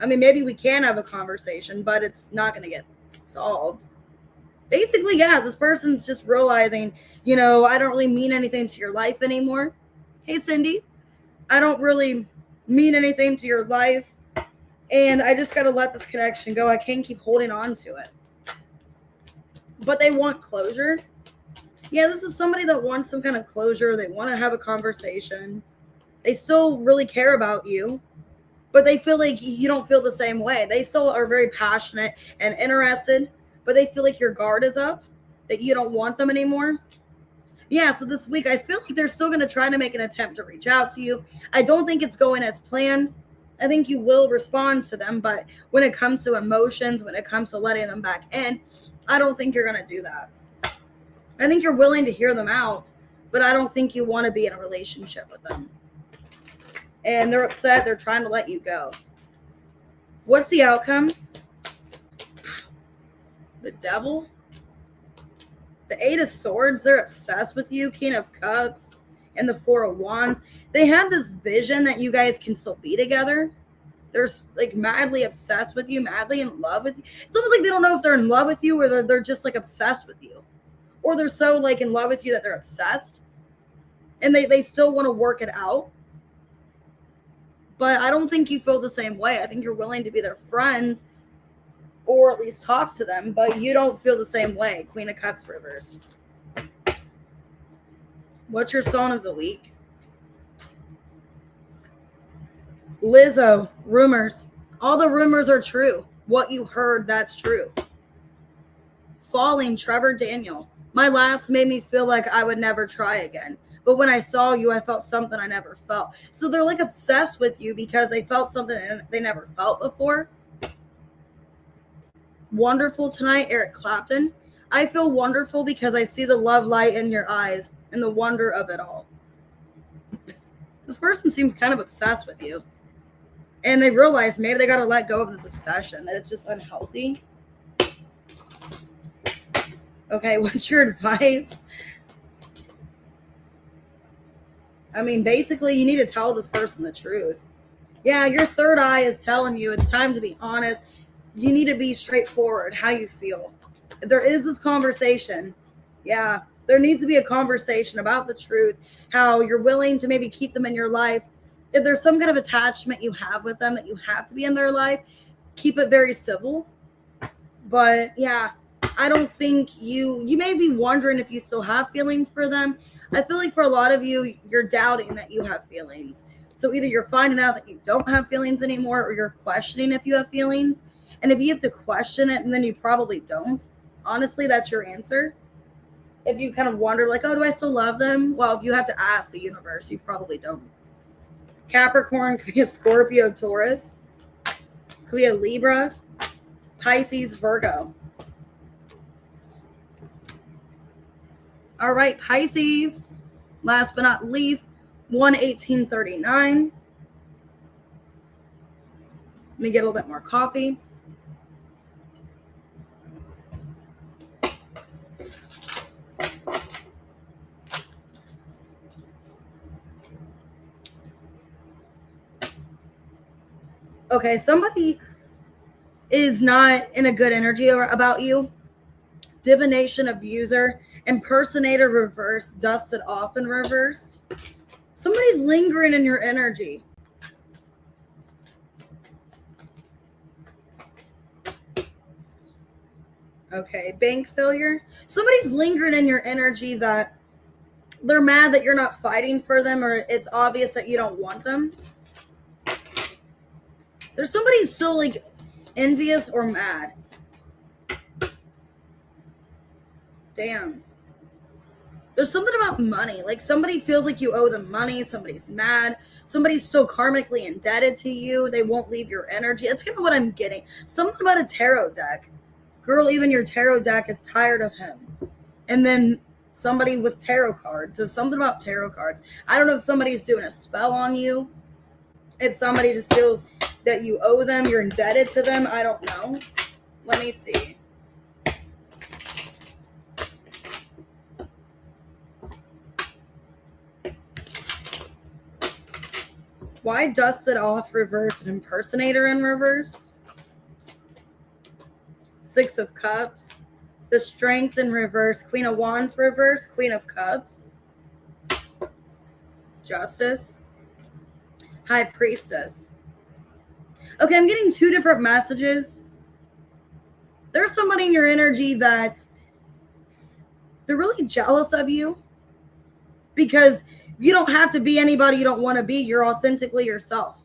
I mean, maybe we can have a conversation, but it's not going to get solved. Basically, yeah, this person's just realizing, I don't really mean anything to your life anymore. Hey, Cindy, I don't really mean anything to your life, and I just got to let this connection go. I can't keep holding on to it. But they want closure. Yeah, this is somebody that wants some kind of closure. They want to have a conversation. They still really care about you, but they feel like you don't feel the same way. They still are very passionate and interested, but they feel like your guard is up, that you don't want them anymore. Yeah, so this week, I feel like they're still going to try to make an attempt to reach out to you. I don't think it's going as planned. I think you will respond to them, but when it comes to emotions, when it comes to letting them back in, I don't think you're going to do that. I think you're willing to hear them out, but I don't think you want to be in a relationship with them. And they're upset. They're trying to let you go. What's the outcome? The Devil. The 8 of Swords. They're obsessed with you. King of Cups. And the 4 of Wands. They have this vision that you guys can still be together. They're like madly obsessed with you, madly in love with you. It's almost like they don't know if they're in love with you or they're just like obsessed with you. Or they're so like in love with you that they're obsessed. And they still want to work it out. But I don't think you feel the same way. I think you're willing to be their friend or at least talk to them, but you don't feel the same way. Queen of Cups reverse. What's your song of the week? Lizzo, rumors. All the rumors are true. What you heard, that's true. Falling, Trevor Daniel. My last made me feel like I would never try again. But when I saw you, I felt something I never felt. So they're like obsessed with you because they felt something they never felt before. Wonderful tonight, Eric Clapton. I feel wonderful because I see the love light in your eyes and the wonder of it all. This person seems kind of obsessed with you. And they realize maybe they got to let go of this obsession, that it's just unhealthy. Okay, what's your advice? I mean, basically, you need to tell this person the truth. Yeah, your third eye is telling you it's time to be honest. You need to be straightforward, how you feel. If there is this conversation, yeah, there needs to be a conversation about the truth, how you're willing to maybe keep them in your life. If there's some kind of attachment you have with them that you have to be in their life, keep it very civil. But yeah, I don't think you may be wondering if you still have feelings for them. I feel like for a lot of you, you're doubting that you have feelings. So either you're finding out that you don't have feelings anymore or you're questioning if you have feelings. And if you have to question it, and then you probably don't. Honestly, that's your answer. If you kind of wonder like, oh, do I still love them? Well, if you have to ask the universe, you probably don't. Capricorn could be a Scorpio, Taurus. Could be a Libra, Pisces, Virgo. All right, Pisces. Last but not least, 1/18/39. Let me get a little bit more coffee. Okay, somebody is not in a good energy about you. Divination abuser, impersonator reversed, dusted off and reversed. Somebody's lingering in your energy. Okay, bank failure. Somebody's lingering in your energy that they're mad that you're not fighting for them, or it's obvious that you don't want them. There's somebody still like envious or mad. Damn. There's something about money. Like somebody feels like you owe them money. Somebody's mad. Somebody's still karmically indebted to you. They won't leave your energy. That's kind of what I'm getting. Something about a tarot deck. Girl, even your tarot deck is tired of him. And then somebody with tarot cards. So something about tarot cards. I don't know if somebody's doing a spell on you. If somebody just feels that you owe them, you're indebted to them. I don't know. Let me see. Why dusted off reverse and impersonator in reverse? Six of Cups. The Strength in reverse. Queen of Wands reverse. Queen of Cups. Justice. High Priestess. Okay, I'm getting two different messages. There's somebody in your energy that they're really jealous of you because you don't have to be anybody you don't want to be. You're authentically yourself.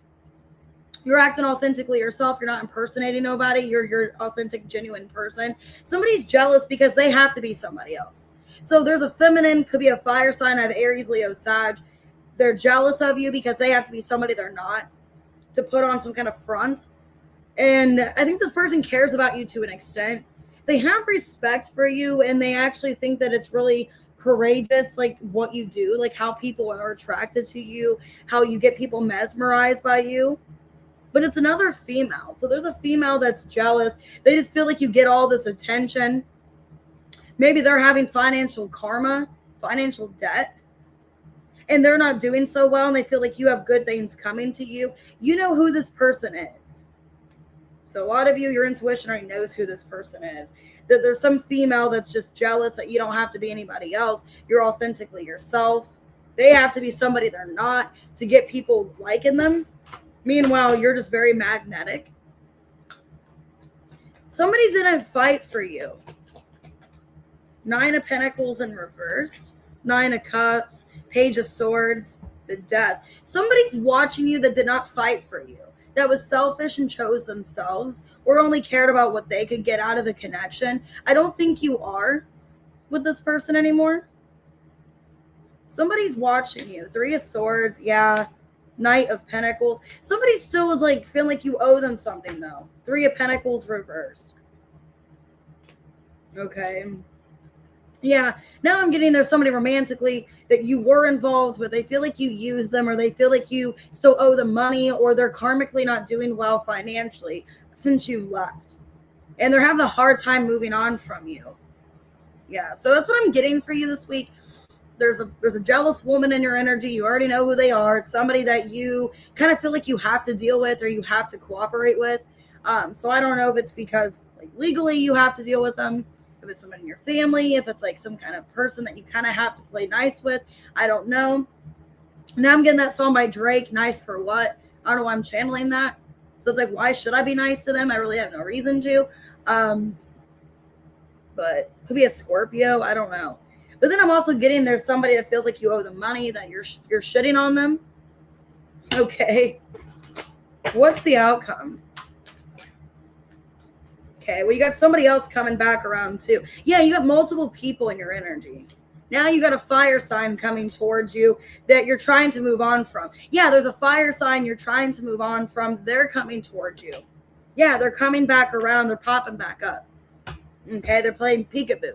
You're acting authentically yourself. You're not impersonating nobody. You're your authentic, genuine person. Somebody's jealous because they have to be somebody else. So there's a feminine, could be a fire sign. I have Aries, Leo, Sag. They're jealous of you because they have to be somebody they're not, to put on some kind of front. And I think this person cares about you to an extent. They have respect for you, and they actually think that it's really courageous, like what you do, like how people are attracted to you, how you get people mesmerized by you. But it's another female. So there's a female that's jealous. They just feel like you get all this attention. Maybe they're having financial karma, financial debt, and they're not doing so well, and they feel like you have good things coming to you. You know who this person is. So a lot of you, your intuition already knows who this person is. That there's some female that's just jealous that you don't have to be anybody else. You're authentically yourself. They have to be somebody they're not to get people liking them. Meanwhile, you're just very magnetic. Somebody didn't fight for you. Nine of Pentacles in reverse. Nine of Cups. Page of Swords. The Death. Somebody's watching you that did not fight for you. That was selfish and chose themselves, or only cared about what they could get out of the connection. I don't think you are with this person anymore. Somebody's watching you. Three of Swords. Yeah. Knight of Pentacles. Somebody still was like feeling like you owe them something though. Three of Pentacles reversed. Okay. Yeah. Now I'm getting there's somebody romantically that you were involved with. They feel like you use them, or they feel like you still owe them money, or they're karmically not doing well financially since you've left. And they're having a hard time moving on from you. Yeah. So that's what I'm getting for you this week. There's a jealous woman in your energy. You already know who they are. It's somebody that you kind of feel like you have to deal with, or you have to cooperate with. So I don't know if it's because like legally you have to deal with them, if it's someone in your family, if it's like some kind of person that you kind of have to play nice with. I don't know. Now I'm getting that song by Drake, Nice for What? I don't know why I'm channeling that. So it's like, why should I be nice to them? I really have no reason to. But it could be a Scorpio. I don't know. But then I'm also getting there's somebody that feels like you owe them money, that you're shitting on them. Okay. What's the outcome? Okay, well, you got somebody else coming back around too. Yeah, you got multiple people in your energy. Now you got a fire sign coming towards you that you're trying to move on from. Yeah, there's a fire sign you're trying to move on from. They're coming towards you. Yeah, they're coming back around. They're popping back up. Okay, they're playing peekaboo.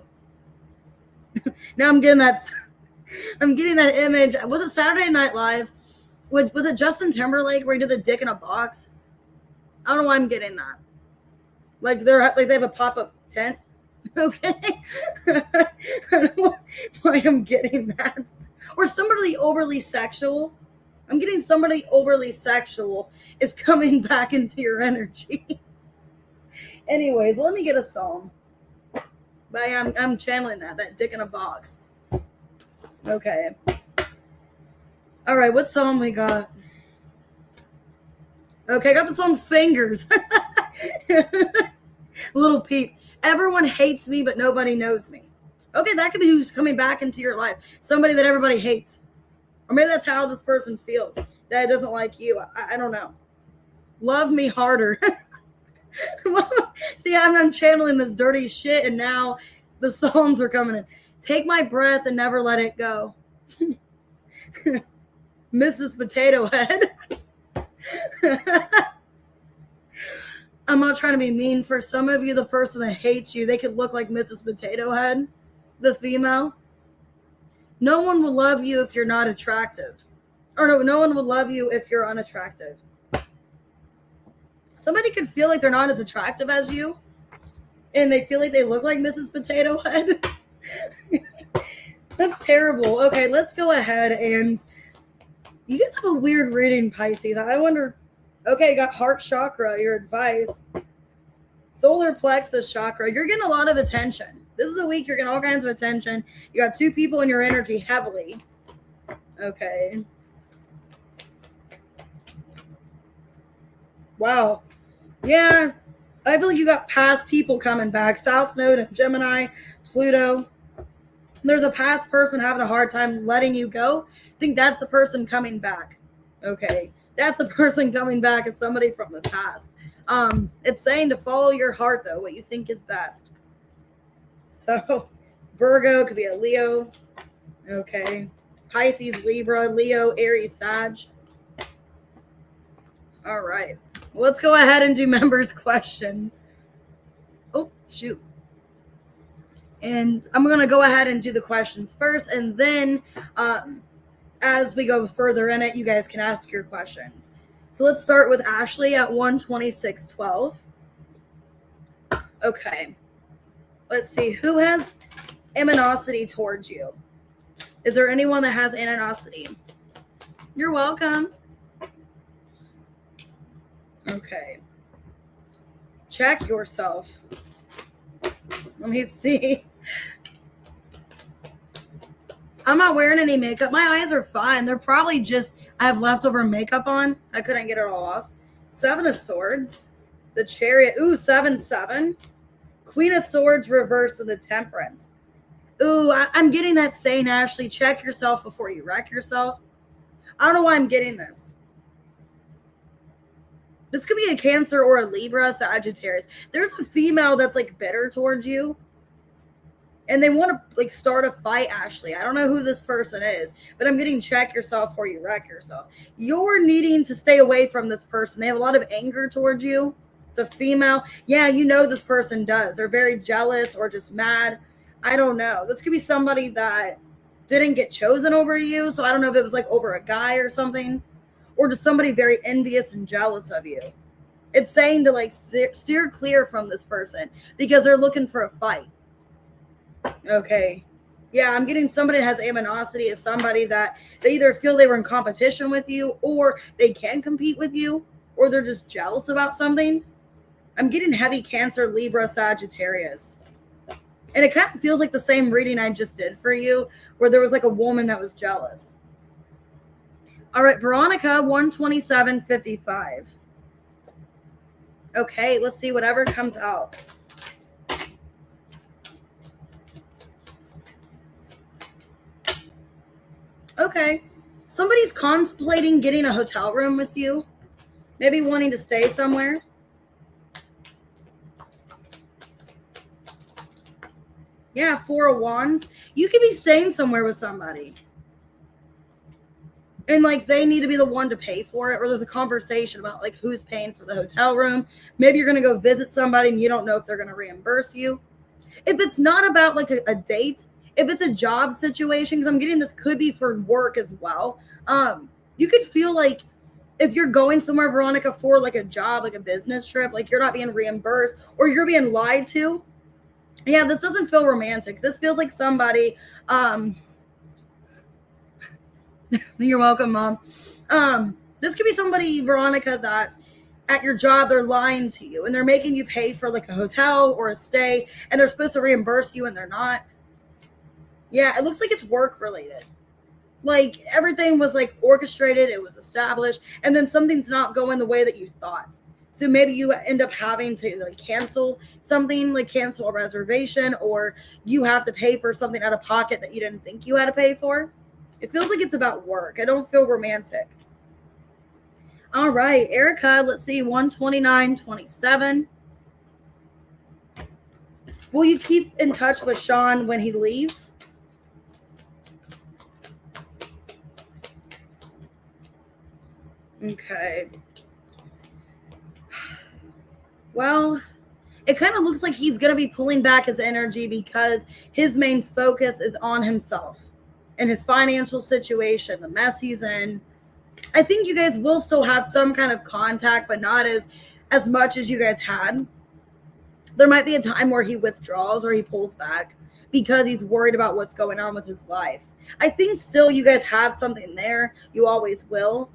Now I'm getting that image. Was it Saturday Night Live? Was it Justin Timberlake where he did the dick in a box? I don't know why I'm getting that. Like they have a pop-up tent. Okay. I don't know why I'm getting that. Or somebody overly sexual. I'm getting somebody overly sexual is coming back into your energy. Anyways, let me get a song. But I'm channeling that dick in a box. Okay. All right, what song we got? Okay, I got the song Fingers. Little Peep. Everyone hates me, but nobody knows me. Okay, that could be who's coming back into your life. Somebody that everybody hates. Or maybe that's how this person feels. That doesn't like you. I don't know. Love me harder. See, I'm channeling this dirty shit, and now the songs are coming in. Take my breath and never let it go. Mrs. Potato Head. I'm not trying to be mean. For some of you, the person that hates you, they could look like Mrs. Potato Head, the female. No one will love you if you're not attractive. Or no one will love you if you're unattractive. Somebody could feel like they're not as attractive as you, and they feel like they look like Mrs. Potato Head. That's terrible. Okay, let's go ahead and you guys have a weird reading, Pisces. I wonder. Okay, got heart chakra, your advice. Solar plexus chakra. You're getting a lot of attention. This is a week you're getting all kinds of attention. You got 2 people in your energy heavily. Okay. Wow. Yeah. I feel like you got past people coming back. South Node and Gemini, Pluto. There's a past person having a hard time letting you go. I think that's the person coming back. Okay. That's a person coming back. It's somebody from the past. It's saying to follow your heart, though, what you think is best. So, Virgo could be a Leo. Okay. Pisces, Libra, Leo, Aries, Sag. All right. Well, let's go ahead and do members' questions. Oh, shoot. And I'm going to go ahead and do the questions first, and then as we go further in it, you guys can ask your questions. So let's start with Ashley at 12612. Okay. Let's see. Who has animosity towards you? Is there anyone that has animosity? You're welcome. Okay. Check yourself. Let me see. I'm not wearing any makeup. My eyes are fine. They're probably just, I have leftover makeup on. I couldn't get it all off. 7 of Swords. The Chariot. Ooh, 7-7. Queen of Swords reversed in the Temperance. Ooh, I'm getting that saying, Ashley, check yourself before you wreck yourself. I don't know why I'm getting this. This could be a Cancer or a Libra, Sagittarius. There's a female that's like bitter towards you. And they want to like start a fight, Ashley. I don't know who this person is, but I'm getting check yourself before you wreck yourself. You're needing to stay away from this person. They have a lot of anger towards you. It's a female. Yeah, you know this person does. They're very jealous or just mad. I don't know. This could be somebody that didn't get chosen over you. So I don't know if it was like over a guy or something, or just somebody very envious and jealous of you. It's saying to like steer clear from this person because they're looking for a fight. Okay. Yeah, I'm getting somebody that has animosity is somebody that they either feel they were in competition with you, or they can compete with you, or they're just jealous about something. I'm getting heavy Cancer, Libra, Sagittarius. And it kind of feels like the same reading I just did for you, where there was like a woman that was jealous. All right, Veronica, 12755. Okay, let's see whatever comes out. Okay, somebody's contemplating getting a hotel room with you, maybe wanting to stay somewhere. Yeah, 4 of Wands. You could be staying somewhere with somebody. And like they need to be the one to pay for it, or there's a conversation about like who's paying for the hotel room. Maybe you're going to go visit somebody and you don't know if they're going to reimburse you. If it's not about like a date, if it's a job situation, because I'm getting this could be for work as well. You could feel like if you're going somewhere, Veronica, for like a job, like a business trip, like you're not being reimbursed or you're being lied to. Yeah, this doesn't feel romantic. This feels like somebody, you're welcome, Mom. This could be somebody, Veronica, that's at your job, they're lying to you and they're making you pay for like a hotel or a stay, and they're supposed to reimburse you and they're not. Yeah, it looks like it's work related. Like everything was like orchestrated, it was established, and then something's not going the way that you thought. So maybe you end up having to like cancel something, like cancel a reservation, or you have to pay for something out of pocket that you didn't think you had to pay for. It feels like it's about work. I don't feel romantic. All right, Erica, let's see, 12927. Will you keep in touch with Sean when he leaves? Okay. Well, it kind of looks like he's going to be pulling back his energy because his main focus is on himself and his financial situation, the mess he's in. I think you guys will still have some kind of contact, but not as as much as you guys had. There might be a time where he withdraws or he pulls back because he's worried about what's going on with his life. I think still you guys have something there. You always will.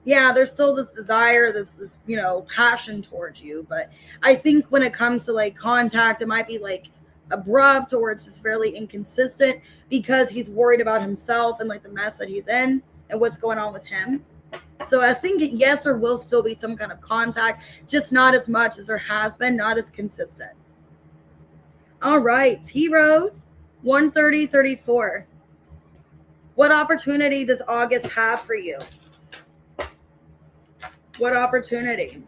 Yeah, there's still this desire, this passion towards you. But I think when it comes to like contact, it might be like abrupt or it's just fairly inconsistent because he's worried about himself and like the mess that he's in and what's going on with him. So I think yes, there will still be some kind of contact, just not as much as there has been, not as consistent. All right, T-Rose, 130-34. What opportunity does August have for you? What opportunity?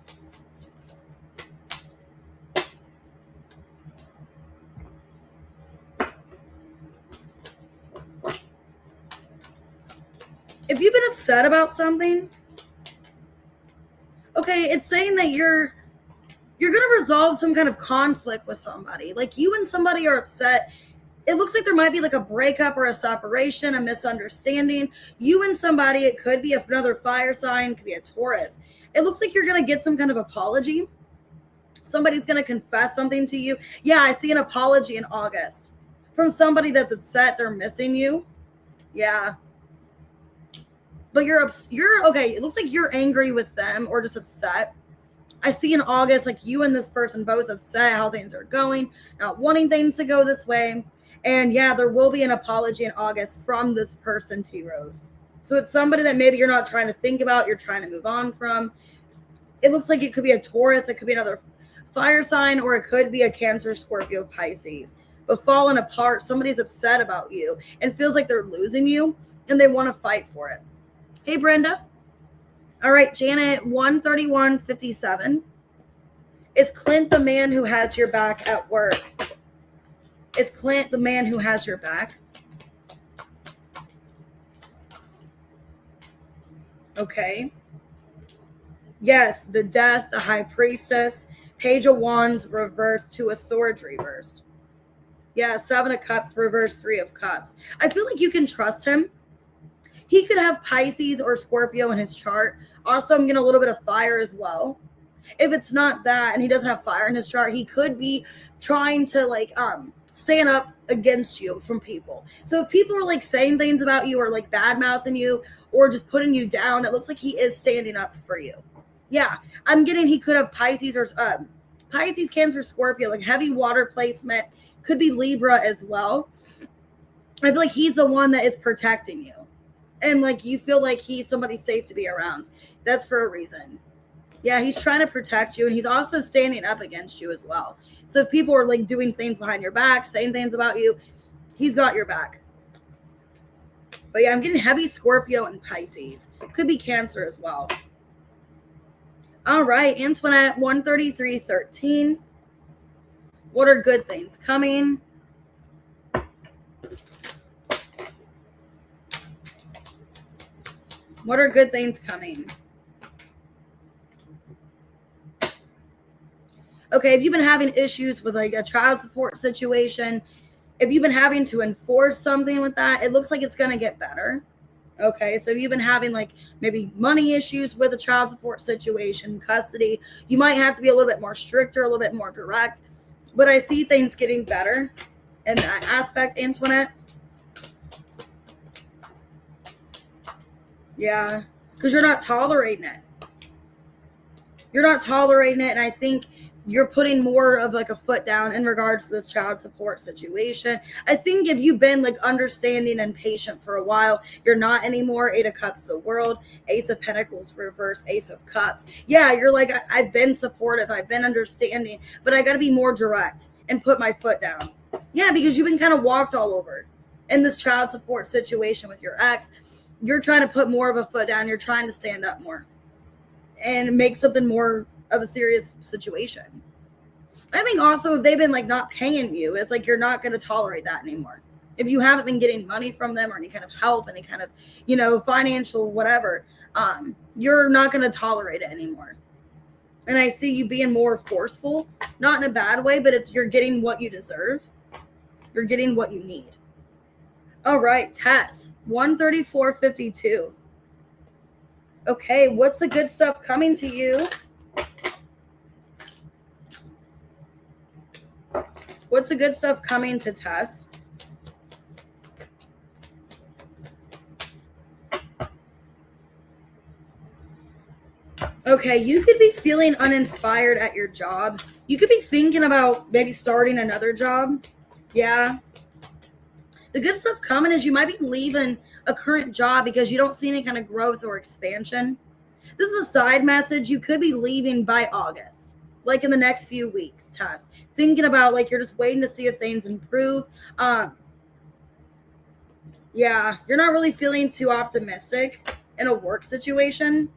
If you've been upset about something, okay, it's saying that you're going to resolve some kind of conflict with somebody. Like you and somebody are upset. It looks like there might be like a breakup or a separation, a misunderstanding. You and somebody, it could be another fire sign, could be a Taurus. It looks like you're going to get some kind of apology. Somebody's going to confess something to you. Yeah, I see an apology in August from somebody that's upset. They're missing you. Yeah. But you're okay. It looks like you're angry with them or just upset. I see in August, like you and this person both upset how things are going, not wanting things to go this way. And yeah, there will be an apology in August from this person, T-Rose. So it's somebody that maybe you're not trying to think about, you're trying to move on from. It looks like it could be a Taurus, it could be another fire sign, or it could be a Cancer, Scorpio, Pisces. But falling apart, somebody's upset about you and feels like they're losing you and they want to fight for it. Hey, Brenda. All right, Janet, 131-57. Is Clint the man who has your back at work? Is Clint the man who has your back? Okay. Yes, the Death, the High Priestess, Page of Wands reversed, Two of Swords reversed. Yeah, Seven of Cups reversed, Three of Cups. I feel like you can trust him. He could have Pisces or Scorpio in his chart. Also, I'm getting a little bit of fire as well. If it's not that and he doesn't have fire in his chart, he could be trying to like stand up against you from people. So if people are like saying things about you or like bad mouthing you or just putting you down, it looks like he is standing up for you. Yeah, I'm getting he could have Pisces or Pisces, Cancer, Scorpio, like heavy water placement. Could be Libra as well. I feel like he's the one that is protecting you. And like you feel like he's somebody safe to be around. That's for a reason. Yeah, he's trying to protect you and he's also standing up against you as well. So if people are like doing things behind your back, saying things about you, he's got your back. But yeah, I'm getting heavy Scorpio and Pisces. Could be Cancer as well. All right, Antoinette, 133-13. What are good things coming? What are good things coming? Okay, if you've been having issues with like a child support situation, if you've been having to enforce something with that, it looks like it's going to get better. Okay, so if you've been having like maybe money issues with a child support situation, custody, you might have to be a little bit more stricter, a little bit more direct. But I see things getting better in that aspect, Antoinette. Yeah, because you're not tolerating it. You're not tolerating it, and I think you're putting more of like a foot down in regards to this child support situation. I think if you've been like understanding and patient for a while, you're not anymore. Eight of Cups, the World, Ace of Pentacles, reverse, Ace of Cups. Yeah, you're like, I've been supportive, I've been understanding, but I got to be more direct and put my foot down. Yeah, because you've been kind of walked all over in this child support situation with your ex. You're trying to put more of a foot down. You're trying to stand up more and make something more of a serious situation. I think also if they've been like not paying you, it's like you're not going to tolerate that anymore. If you haven't been getting money from them or any kind of help, any kind of, financial, whatever, you're not going to tolerate it anymore. And I see you being more forceful, not in a bad way, but you're getting what you deserve. You're getting what you need. All right, Tess, 134-52. Okay, what's the good stuff coming to you What's the good stuff coming to Tess? Okay, you could be feeling uninspired at your job. You could be thinking about maybe starting another job. Yeah. The good stuff coming is you might be leaving a current job because you don't see any kind of growth or expansion. This is a side message. You could be leaving by August, like in the next few weeks, Tess. Thinking about like you're just waiting to see if things improve. Yeah, you're not really feeling too optimistic in a work situation.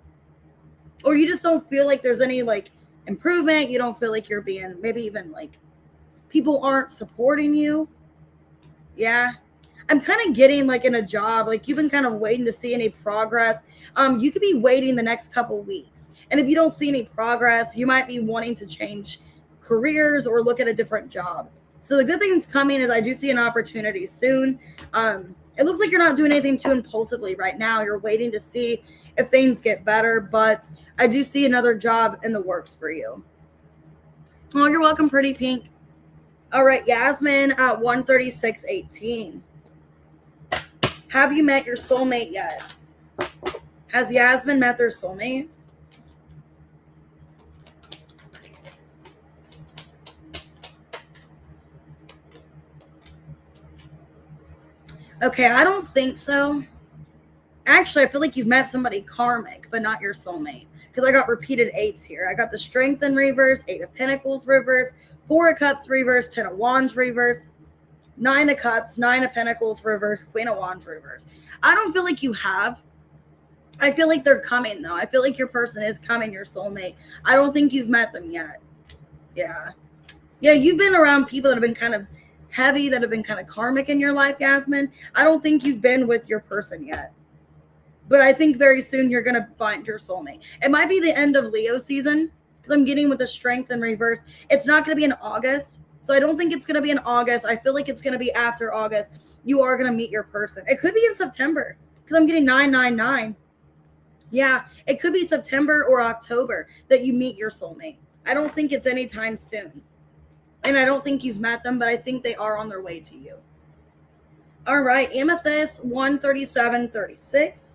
Or you just don't feel like there's any like improvement. You don't feel like you're being, maybe even like people aren't supporting you. Yeah. I'm kind of getting like in a job, like you've been kind of waiting to see any progress. You could be waiting the next couple weeks. And if you don't see any progress, you might be wanting to change careers or look at a different job. So the good things coming is I do see an opportunity soon. It looks like you're not doing anything too impulsively right now. You're waiting to see if things get better, but I do see another job in the works for you. Oh, you're welcome, pretty pink. All right, Yasmin at 136.18. Have you met your soulmate yet? Has Yasmin met their soulmate? Okay, I don't think so. Actually, I feel like you've met somebody karmic, but not your soulmate. Because I got repeated 8s here. I got the Strength in reverse, 8 of Pentacles reverse, 4 of Cups reverse, 10 of Wands reverse, 9 of Cups, 9 of Pentacles reverse, Queen of Wands reverse. I don't feel like you have. I feel like they're coming, though. I feel like your person is coming, your soulmate. I don't think you've met them yet. Yeah. Yeah, you've been around people that have been kind of heavy, that have been kind of karmic in your life, Yasmin. I don't think you've been with your person yet. But I think very soon you're going to find your soulmate. It might be the end of Leo season because I'm getting with the Strength in reverse. It's not going to be in August. So I don't think it's going to be in August. I feel like it's going to be after August. You are going to meet your person. It could be in September because I'm getting 999. Yeah, it could be September or October that you meet your soulmate. I don't think it's anytime soon. And I don't think you've met them, but I think they are on their way to you. All right, Amethyst 137.36.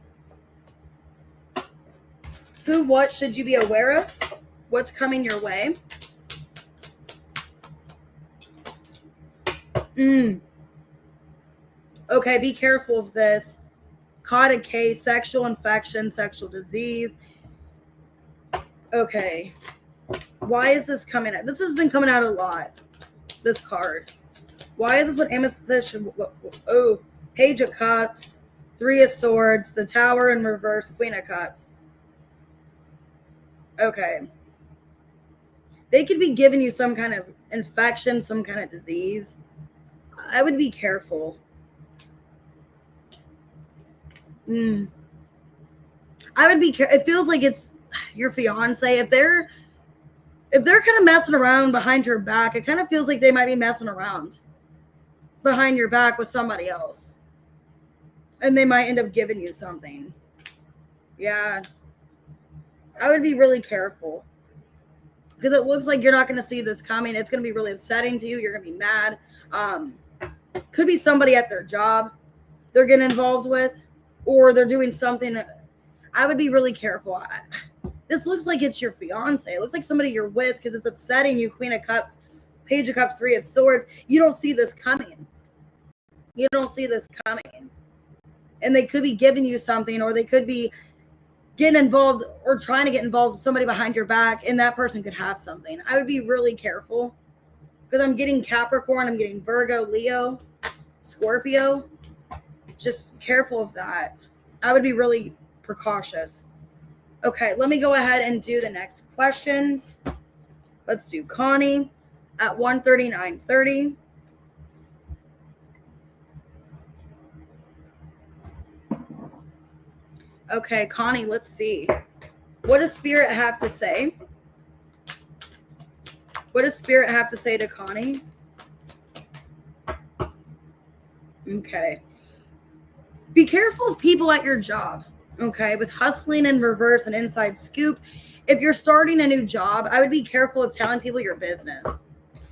Who, what should you be aware of? What's coming your way? Okay, be careful of this. Caught a case, sexual infection, sexual disease. Okay. Why is this coming out? This has been coming out a lot, this card. Why is this what Amethyst should look? Oh, Page of Cups, 3 of Swords, the Tower in reverse, Queen of Cups. Okay. They could be giving you some kind of infection, some kind of disease. I would be careful. I would be careful. It feels like it's your fiance. If they're kind of messing around behind your back, it kind of feels like they might be messing around behind your back with somebody else. And they might end up giving you something. Yeah. I would be really careful. Because it looks like you're not going to see this coming. It's going to be really upsetting to you. You're going to be mad. Could be somebody at their job they're getting involved with. Or they're doing something. I would be really careful. This looks like it's your fiance. It looks like somebody you're with because it's upsetting you. Queen of Cups, Page of Cups, 3 of Swords. You don't see this coming. You don't see this coming. And they could be giving you something, or they could be getting involved or trying to get involved with somebody behind your back, and that person could have something. I would be really careful because I'm getting Capricorn, I'm getting Virgo, Leo, Scorpio. Just careful of that. I would be really precautious. Okay, let me go ahead and do the next questions. Let's do Connie at 139.30. Okay, Connie, let's see. What does Spirit have to say? What does Spirit have to say to Connie? Okay. Be careful of people at your job. Okay, with hustling in reverse and inside scoop. If you're starting a new job, I would be careful of telling people your business.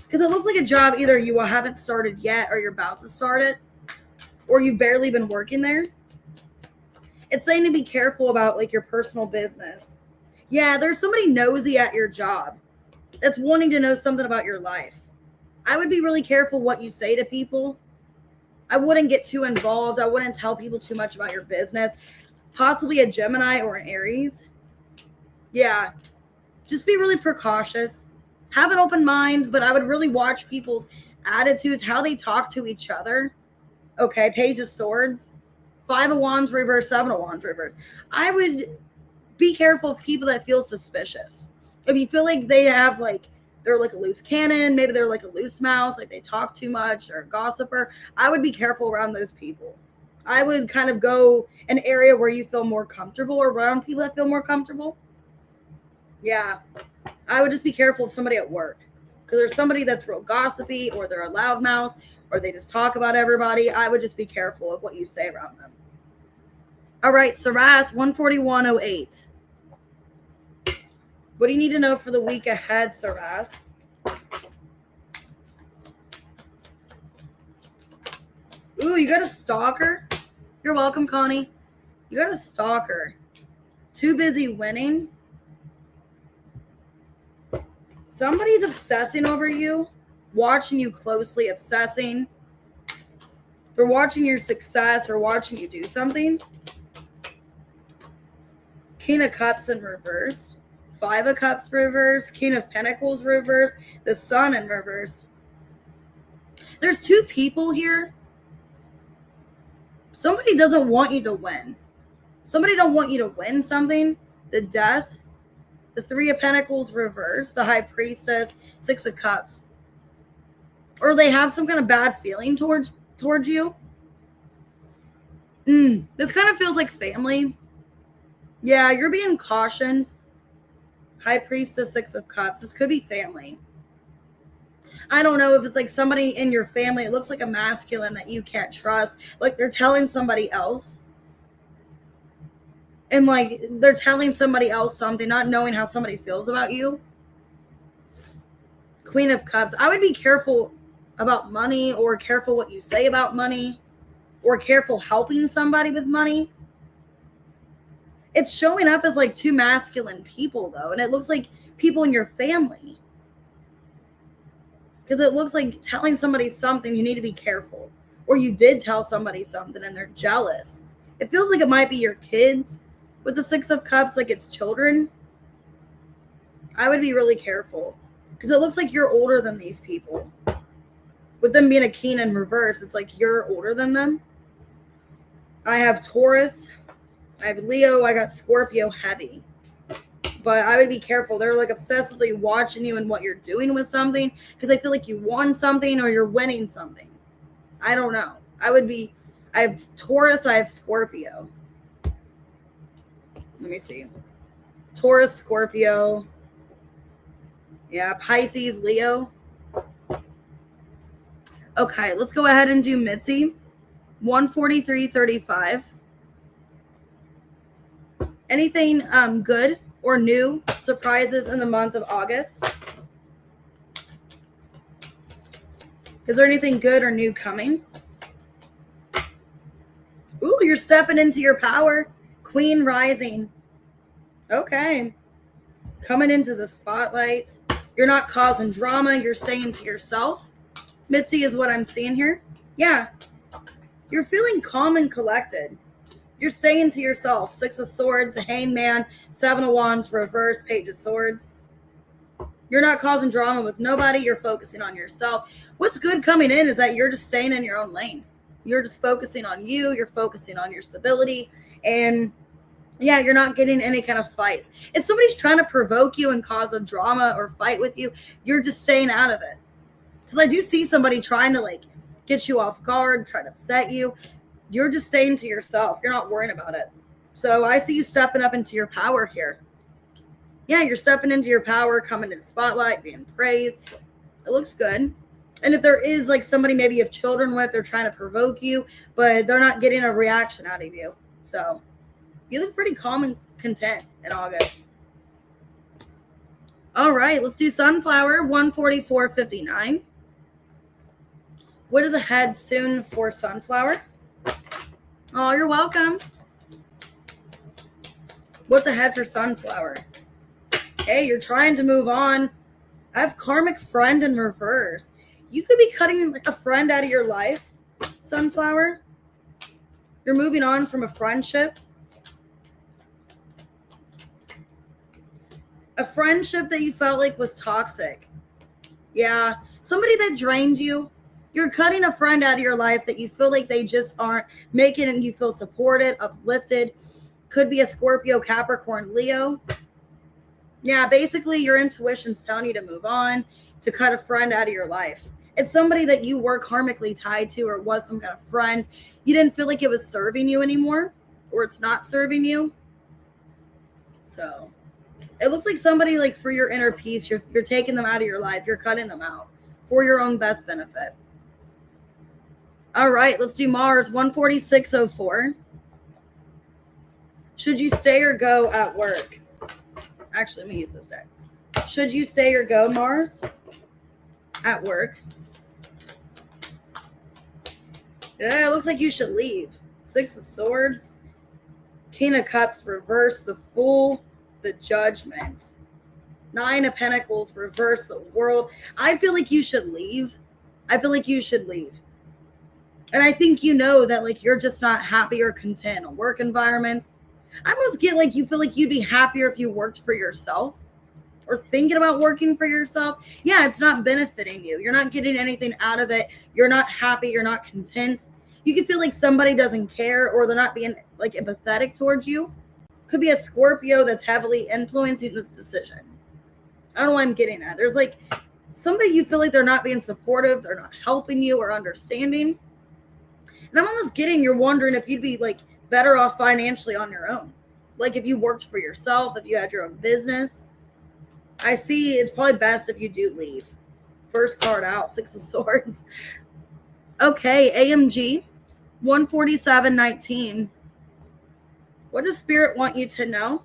Because it looks like a job either you haven't started yet or you're about to start it, or you've barely been working there. It's saying to be careful about like your personal business. Yeah, there's somebody nosy at your job that's wanting to know something about your life. I would be really careful what you say to people. I wouldn't get too involved. I wouldn't tell people too much about your business. Possibly a Gemini or an Aries. Yeah, just be really precautious. Have an open mind, but I would really watch people's attitudes, how they talk to each other. Okay, Page of Swords, 5 of Wands reverse, 7 of Wands reverse. I would be careful of people that feel suspicious. If you feel like they have like, they're like a loose cannon, maybe they're like a loose mouth, like they talk too much or a gossiper, I would be careful around those people. I would kind of go an area where you feel more comfortable, around people that feel more comfortable. Yeah, I would just be careful of somebody at work, because there's somebody that's real gossipy, or they're a loudmouth, or they just talk about everybody. I would just be careful of what you say around them. All right, Sarath, 14108. What do you need to know for the week ahead, Sarath? Ooh, you got a stalker? You're welcome, Connie. You got a stalker. Too busy winning? Somebody's obsessing over you, watching you closely, obsessing. They're watching your success or watching you do something. King of Cups in reverse. 5 of Cups reverse. King of Pentacles reverse. The Sun in reverse. There's 2 people here. Somebody doesn't want you to win. Somebody don't want you to win something. The Death. The 3 of Pentacles reverse. The High Priestess. 6 of Cups. Or they have some kind of bad feeling towards you. This kind of feels like family. Yeah, you're being cautioned. High Priestess, 6 of Cups. This could be family. I don't know if it's like somebody in your family. It looks like a masculine that you can't trust. Like they're telling somebody else. And like they're telling somebody else something, not knowing how somebody feels about you. Queen of Cups. I would be careful about money, or careful what you say about money, or careful helping somebody with money. It's showing up as like 2 masculine people though. And it looks like people in your family. Because it looks like telling somebody something, you need to be careful. Or you did tell somebody something and they're jealous. It feels like it might be your kids with the 6 of Cups, like it's children. I would be really careful. Because it looks like you're older than these people. With them being a King in reverse, it's like you're older than them. I have Taurus. I have Leo. I got Scorpio heavy. But I would be careful. They're like obsessively watching you and what you're doing with something, because I feel like you won something or you're winning something. I don't know. I have Taurus. I have Scorpio. Let me see. Taurus, Scorpio. Yeah, Pisces, Leo. Okay, let's go ahead and do Mitzi. 143.35. Anything good or new surprises in the month of August? Is there anything good or new coming? Ooh, you're stepping into your power. Queen rising. Okay. Coming into the spotlight. You're not causing drama. You're staying to yourself. Mitzi is what I'm seeing here. Yeah. You're feeling calm and collected. You're staying to yourself. 6 of Swords, Hangman, 7 of Wands, reverse, Page of Swords. You're not causing drama with nobody. You're focusing on yourself. What's good coming in is that you're just staying in your own lane. You're just focusing on you. You're focusing on your stability. And yeah, you're not getting any kind of fights. If somebody's trying to provoke you and cause a drama or fight with you, you're just staying out of it. Because I do see somebody trying to like get you off guard, try to upset you. You're just staying to yourself. You're not worrying about it. So I see you stepping up into your power here. Yeah, you're stepping into your power, coming to the spotlight, being praised. It looks good. And if there is like somebody maybe you have children with, they're trying to provoke you, but they're not getting a reaction out of you. So you look pretty calm and content in August. All right, let's do Sunflower, 144.59. What is ahead soon for Sunflower? Oh, you're welcome. What's ahead for Sunflower? Hey, you're trying to move on. I have karmic friend in reverse. You could be cutting a friend out of your life, Sunflower. You're moving on from a friendship. A friendship that you felt like was toxic. Yeah, somebody that drained you. You're cutting a friend out of your life that you feel like they just aren't making you feel supported, uplifted. Could be a Scorpio, Capricorn, Leo. Yeah, basically your intuition's telling you to move on, to cut a friend out of your life. It's somebody that you were karmically tied to or was some kind of friend. You didn't feel like it was serving you anymore, or it's not serving you. So it looks like somebody, like, for your inner peace, you're taking them out of your life. You're cutting them out for your own best benefit. All right, let's do Mars, 146.04. Should you stay or go at work? Actually, let me use this deck. Should you stay or go, Mars, at work? Yeah, it looks like you should leave. 6 of Swords, King of Cups, reverse, the Fool, the Judgment, 9 of Pentacles, reverse, the World. I feel like you should leave. I feel like you should leave. And I think you know that, like, you're just not happy or content in a work environment. I almost get like you feel like you'd be happier if you worked for yourself or thinking about working for yourself. Yeah, it's not benefiting you. You're not getting anything out of it. You're not happy. You're not content. You can feel like somebody doesn't care or they're not being, like, empathetic towards you. Could be a Scorpio that's heavily influencing this decision. I don't know why I'm getting that. There's, like, somebody you feel like they're not being supportive. They're not helping you or understanding. And I'm almost getting you're wondering if you'd be, like, better off financially on your own. Like, if you worked for yourself, if you had your own business. I see it's probably best if you do leave. First card out, 6 of Swords. Okay, AMG, 147.19. What does Spirit want you to know?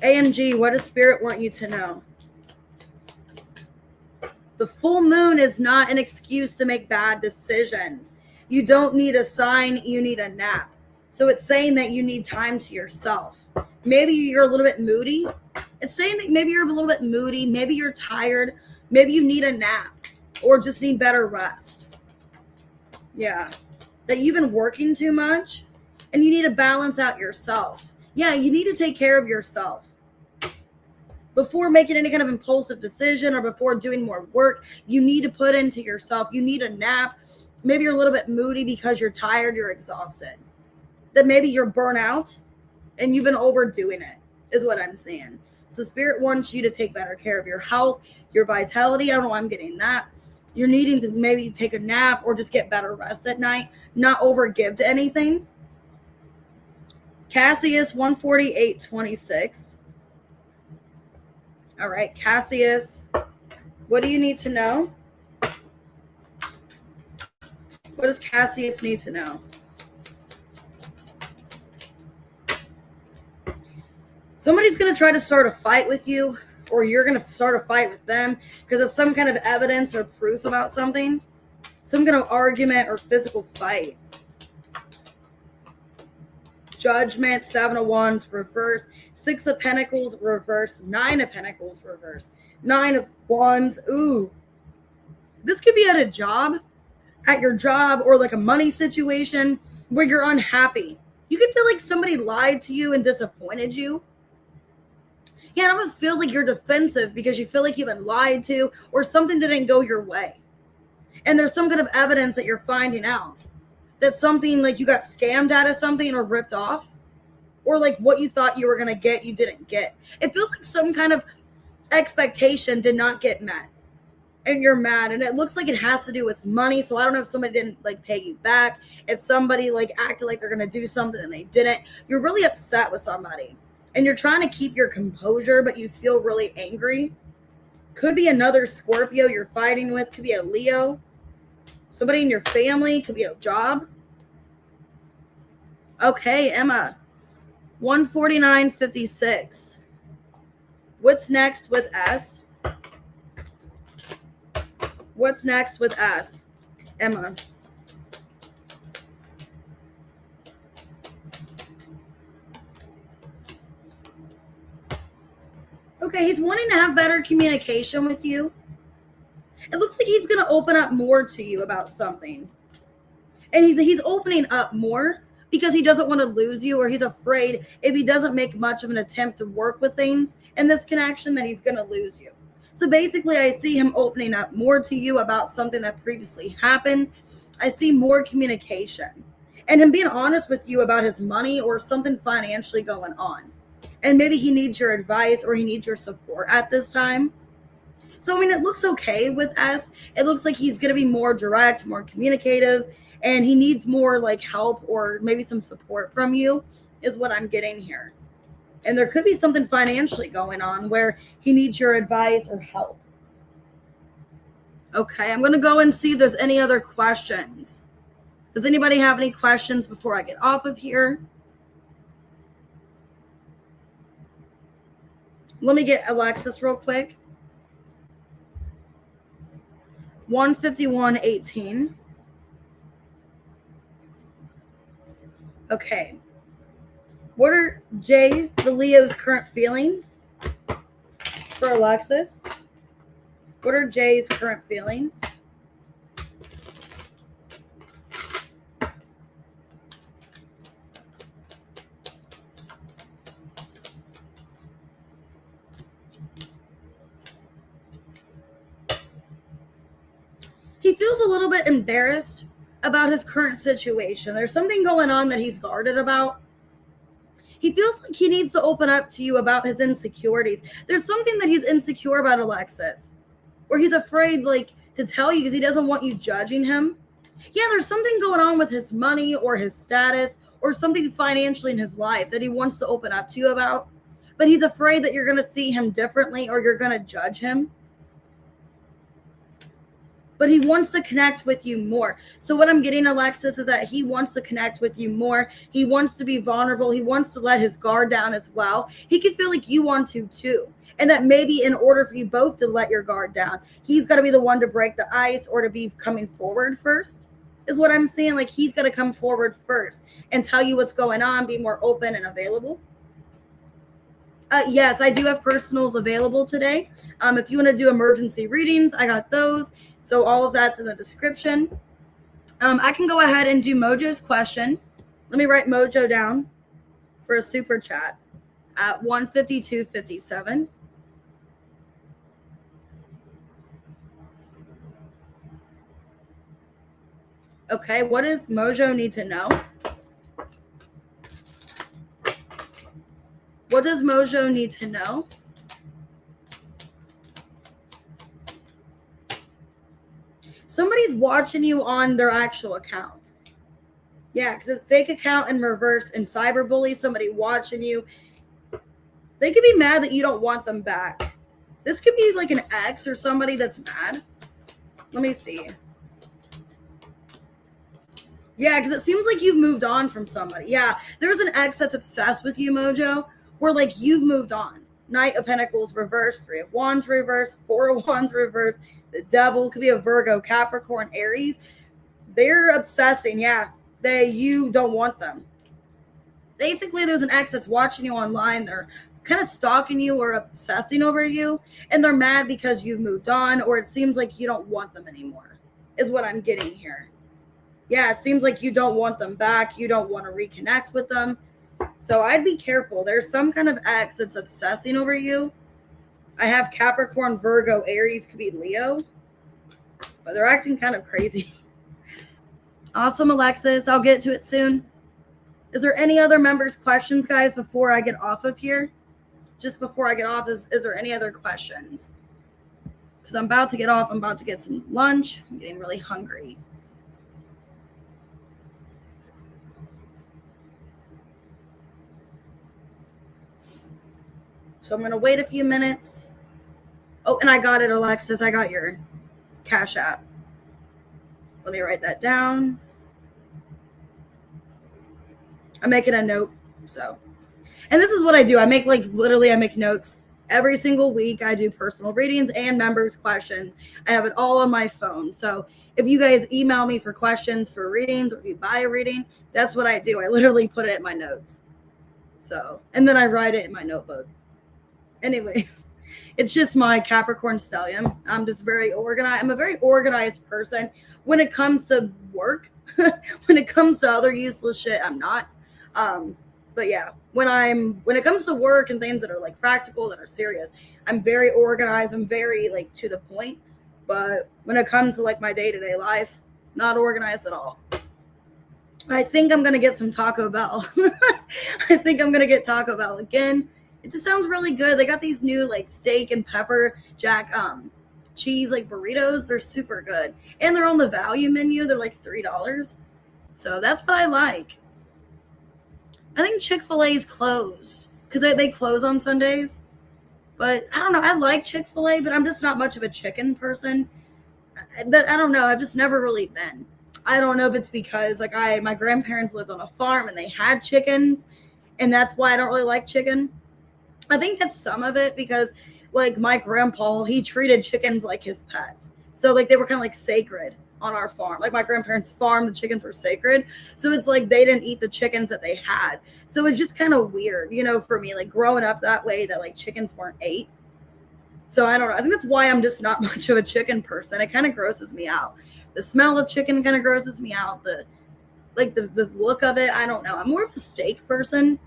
AMG, what does Spirit want you to know? The full moon is not an excuse to make bad decisions. You don't need a sign, you need a nap. So it's saying that you need time to yourself. Maybe you're a little bit moody. It's saying that maybe you're a little bit moody. Maybe you're tired. Maybe you need a nap or just need better rest. Yeah. That you've been working too much and you need to balance out yourself. Yeah, you need to take care of yourself. Before making any kind of impulsive decision or before doing more work, you need to put into yourself. You need a nap. Maybe you're a little bit moody because you're tired, you're exhausted. That maybe you're burnt out and you've been overdoing it, is what I'm saying. So Spirit wants you to take better care of your health, your vitality. I don't know why I'm getting that. You're needing to maybe take a nap or just get better rest at night, not overgive to anything. Cassius, 148.26. All right, Cassius, what do you need to know? What does Cassius need to know? Somebody's going to try to start a fight with you, or you're going to start a fight with them because of some kind of evidence or proof about something. Some kind of argument or physical fight. Judgment, 7 of Wands, reverse. 6 of Pentacles, reverse. 9 of Pentacles, reverse. 9 of Wands. Ooh. This could be at a job, at your job, or like a money situation where you're unhappy. You could feel like somebody lied to you and disappointed you. Yeah, it almost feels like you're defensive because you feel like you've been lied to or something didn't go your way. And there's some kind of evidence that you're finding out. That something, like, you got scammed out of something or ripped off. Or like what you thought you were going to get, you didn't get. It feels like some kind of expectation did not get met. And you're mad. And it looks like it has to do with money. So I don't know if somebody didn't, like, pay you back. If somebody, like, acted like they're going to do something and they didn't. You're really upset with somebody. And you're trying to keep your composure, but you feel really angry. Could be another Scorpio you're fighting with. Could be a Leo. Somebody in your family. Could be a job. Okay, Emma. 149.56. What's next with S? What's next with S? Emma. Okay, he's wanting to have better communication with you. It looks like he's going to open up more to you about something. And he's opening up more because he doesn't want to lose you, or he's afraid if he doesn't make much of an attempt to work with things in this connection that he's going to lose you. So basically, I see him opening up more to you about something that previously happened. I see more communication and him being honest with you about his money or something financially going on. And maybe he needs your advice or he needs your support at this time. So, I mean, it looks okay with S. It looks like he's going to be more direct, more communicative, and he needs more like help or maybe some support from you is what I'm getting here. And there could be something financially going on where he needs your advice or help. Okay, I'm going to go and see if there's any other questions. Does anybody have any questions before I get off of here? Let me get Alexis real quick. 151.18. Okay. What are Jay, the Leo's current feelings for Alexis? What are Jay's current feelings? He feels a little bit embarrassed about his current situation. There's something going on that he's guarded about. He feels like he needs to open up to you about his insecurities. There's something that he's insecure about, Alexis, or he's afraid like to tell you because he doesn't want you judging him. Yeah, there's something going on with his money or his status or something financially in his life that he wants to open up to you about, but he's afraid that you're going to see him differently or you're going to judge him. But he wants to connect with you more. So what I'm getting, Alexis, is that he wants to connect with you more. He wants to be vulnerable. He wants to let his guard down as well. He could feel like you want to too. And that maybe in order for you both to let your guard down, he's got to be the one to break the ice or to be coming forward first, is what I'm seeing. Like he's going to come forward first and tell you what's going on, be more open and available. Yes, I do have personals available today. If you want to do emergency readings, I got those. So all of that's in the description. I can go ahead and do Mojo's question. Let me write Mojo down for a super chat at 152.57. Okay, what does Mojo need to know? What does Mojo need to know? Somebody's watching you on their actual account. Yeah, because it's fake account in reverse and cyberbully, somebody watching you. They could be mad that you don't want them back. This could be like an ex or somebody that's mad. Let me see. Yeah, because it seems like you've moved on from somebody. Yeah, there's an ex that's obsessed with you, Mojo, where like you've moved on. Knight of Pentacles reverse, Three of Wands reverse, Four of Wands reverse. The Devil could be a Virgo, Capricorn, Aries. They're obsessing. Yeah, you don't want them. Basically, there's an ex that's watching you online. They're kind of stalking you or obsessing over you, and they're mad because you've moved on, or it seems like you don't want them anymore, is what I'm getting here. Yeah, it seems like you don't want them back. You don't want to reconnect with them. So I'd be careful. There's some kind of ex that's obsessing over you. I have Capricorn, Virgo, Aries, could be Leo. But they're acting kind of crazy. Awesome, Alexis. I'll get to it soon. Is there any other members' questions, guys, before I get off of here? Just before I get off, is there any other questions? Because I'm about to get off. I'm about to get some lunch. I'm getting really hungry. So I'm going to wait a few minutes. Oh, and I got it, Alexis. I got your Cash App. Let me write that down. I'm making a note. So And this is what I do. I make I make notes every single week. I do personal readings and members questions. I have it all on my phone. So if you guys email me for questions for readings, or if you buy a reading, that's what I do. I literally put it in my notes. So, and then I write it in my notebook. Anyway, it's just my Capricorn stellium. I'm just very organized. I'm a very organized person when it comes to work. When it comes to other useless shit, I'm not. But yeah, when it comes to work and things that are like practical, that are serious, I'm very organized. I'm very like to the point. But when it comes to like my day-to-day life, not organized at all. I think I'm gonna get some Taco Bell. I think I'm gonna get Taco Bell again. It just sounds really good. They got these new like steak and pepper jack cheese like burritos. They're super good, and they're on the value menu. They're like $3, so that's what I like. I think Chick-fil-A is closed because they close on Sundays. But I don't know. I like Chick-fil-A, but I'm just not much of a chicken person. I don't know. I've just never really been. I don't know if it's because like my grandparents lived on a farm and they had chickens, and that's why I don't really like chicken. I think that's some of it, because like my grandpa, he treated chickens like his pets. So like they were kind of like sacred on our farm. Like my grandparents' farm, the chickens were sacred. So it's like they didn't eat the chickens that they had. So it's just kind of weird, for me, like growing up that way, that like chickens weren't ate. So I don't know. I think that's why I'm just not much of a chicken person. It kind of grosses me out. The smell of chicken kind of grosses me out. The look of it, I don't know. I'm more of a steak person.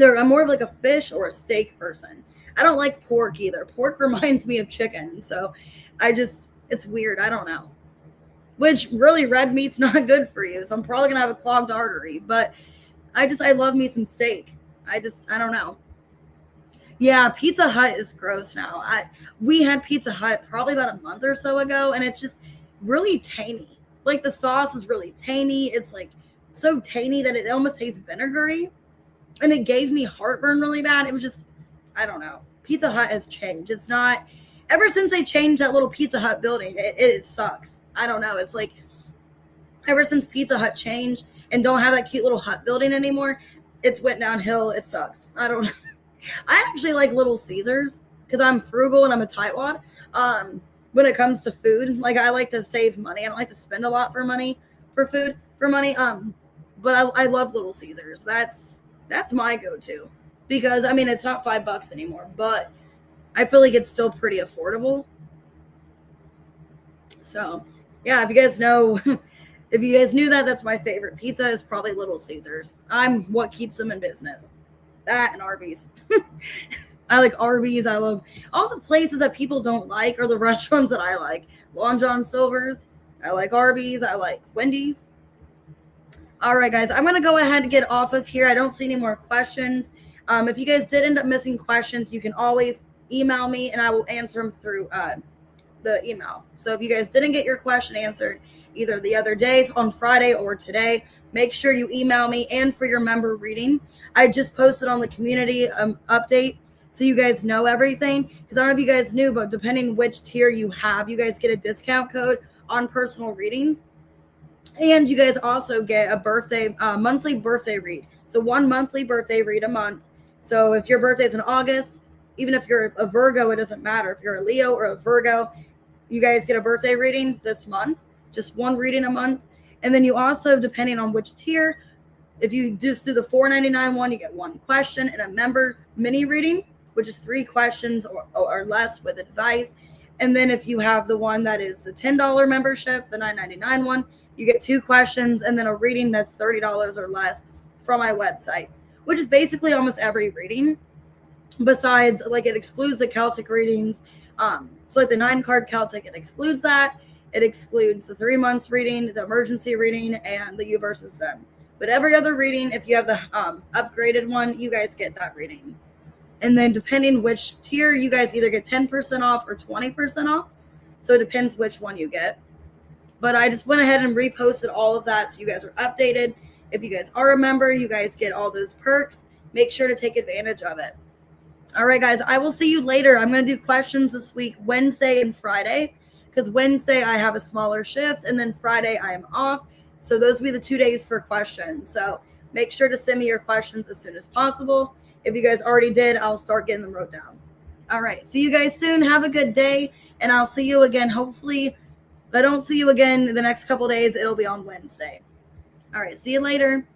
I'm more of like a fish or a steak person. I don't like pork either. Pork reminds me of chicken. So it's weird. I don't know. Which really, red meat's not good for you. So I'm probably going to have a clogged artery. But I love me some steak. I don't know. Yeah, Pizza Hut is gross now. We had Pizza Hut probably about a month or so ago, and it's just really tangy. Like the sauce is really tangy. It's like so tangy that it almost tastes vinegary, and it gave me heartburn really bad. It was just, I don't know. Pizza Hut has changed. It's not, ever since they changed that little Pizza Hut building, it sucks. I don't know. It's like ever since Pizza Hut changed and don't have that cute little hut building anymore, it's went downhill. It sucks. I don't know. I actually like Little Caesars because I'm frugal and I'm a tightwad. When it comes to food, like I like to save money. I don't like to spend a lot for money. But I love Little Caesars. That's my go-to, because I mean it's not $5 anymore, but I feel like it's still pretty affordable. So yeah, if you guys knew that, that's my favorite pizza is probably Little Caesars. I'm what keeps them in business. That and Arby's. I like Arby's. I love all the places that people don't like, or the restaurants that I like. Long John Silver's. I like Arby's. I like Wendy's. All right, guys. I'm going to go ahead and get off of here. I don't see any more questions. If you guys did end up missing questions, you can always email me, and I will answer them through the email. So if you guys didn't get your question answered either the other day on Friday or today, make sure you email me. And for your member reading, I just posted on the community update, so you guys know everything. Because I don't know if you guys knew, but depending which tier you have, you guys get a discount code on personal readings. And you guys also get a monthly birthday read. So one monthly birthday read a month. So if your birthday's in August, even if you're a Virgo, it doesn't matter. If you're a Leo or a Virgo, you guys get a birthday reading this month, just one reading a month. And then you also, depending on which tier, if you just do the $4.99 one, you get one question and a member mini reading, which is 3 questions or less with advice. And then if you have the one that is the $10 membership, the $9.99 one, you get 2 questions and then a reading that's $30 or less from my website, which is basically almost every reading. Besides, like, it excludes the Celtic readings. So like the 9-card Celtic, it excludes that. It excludes the 3 months reading, the emergency reading, and the you versus them. But every other reading, if you have the upgraded one, you guys get that reading. And then depending which tier, you guys either get 10% off or 20% off. So it depends which one you get. But I just went ahead and reposted all of that so you guys are updated. If you guys are a member, you guys get all those perks. Make sure to take advantage of it. All right, guys, I will see you later. I'm going to do questions this week, Wednesday and Friday, because Wednesday I have a smaller shift, and then Friday I am off. So those will be the 2 days for questions. So Make sure to send me your questions as soon as possible. If you guys already did, I'll start getting them wrote down. All right. See you guys soon. Have a good day. And I'll see you again. Hopefully, if I don't see you again the next couple days, it'll be on Wednesday. All right. See you later.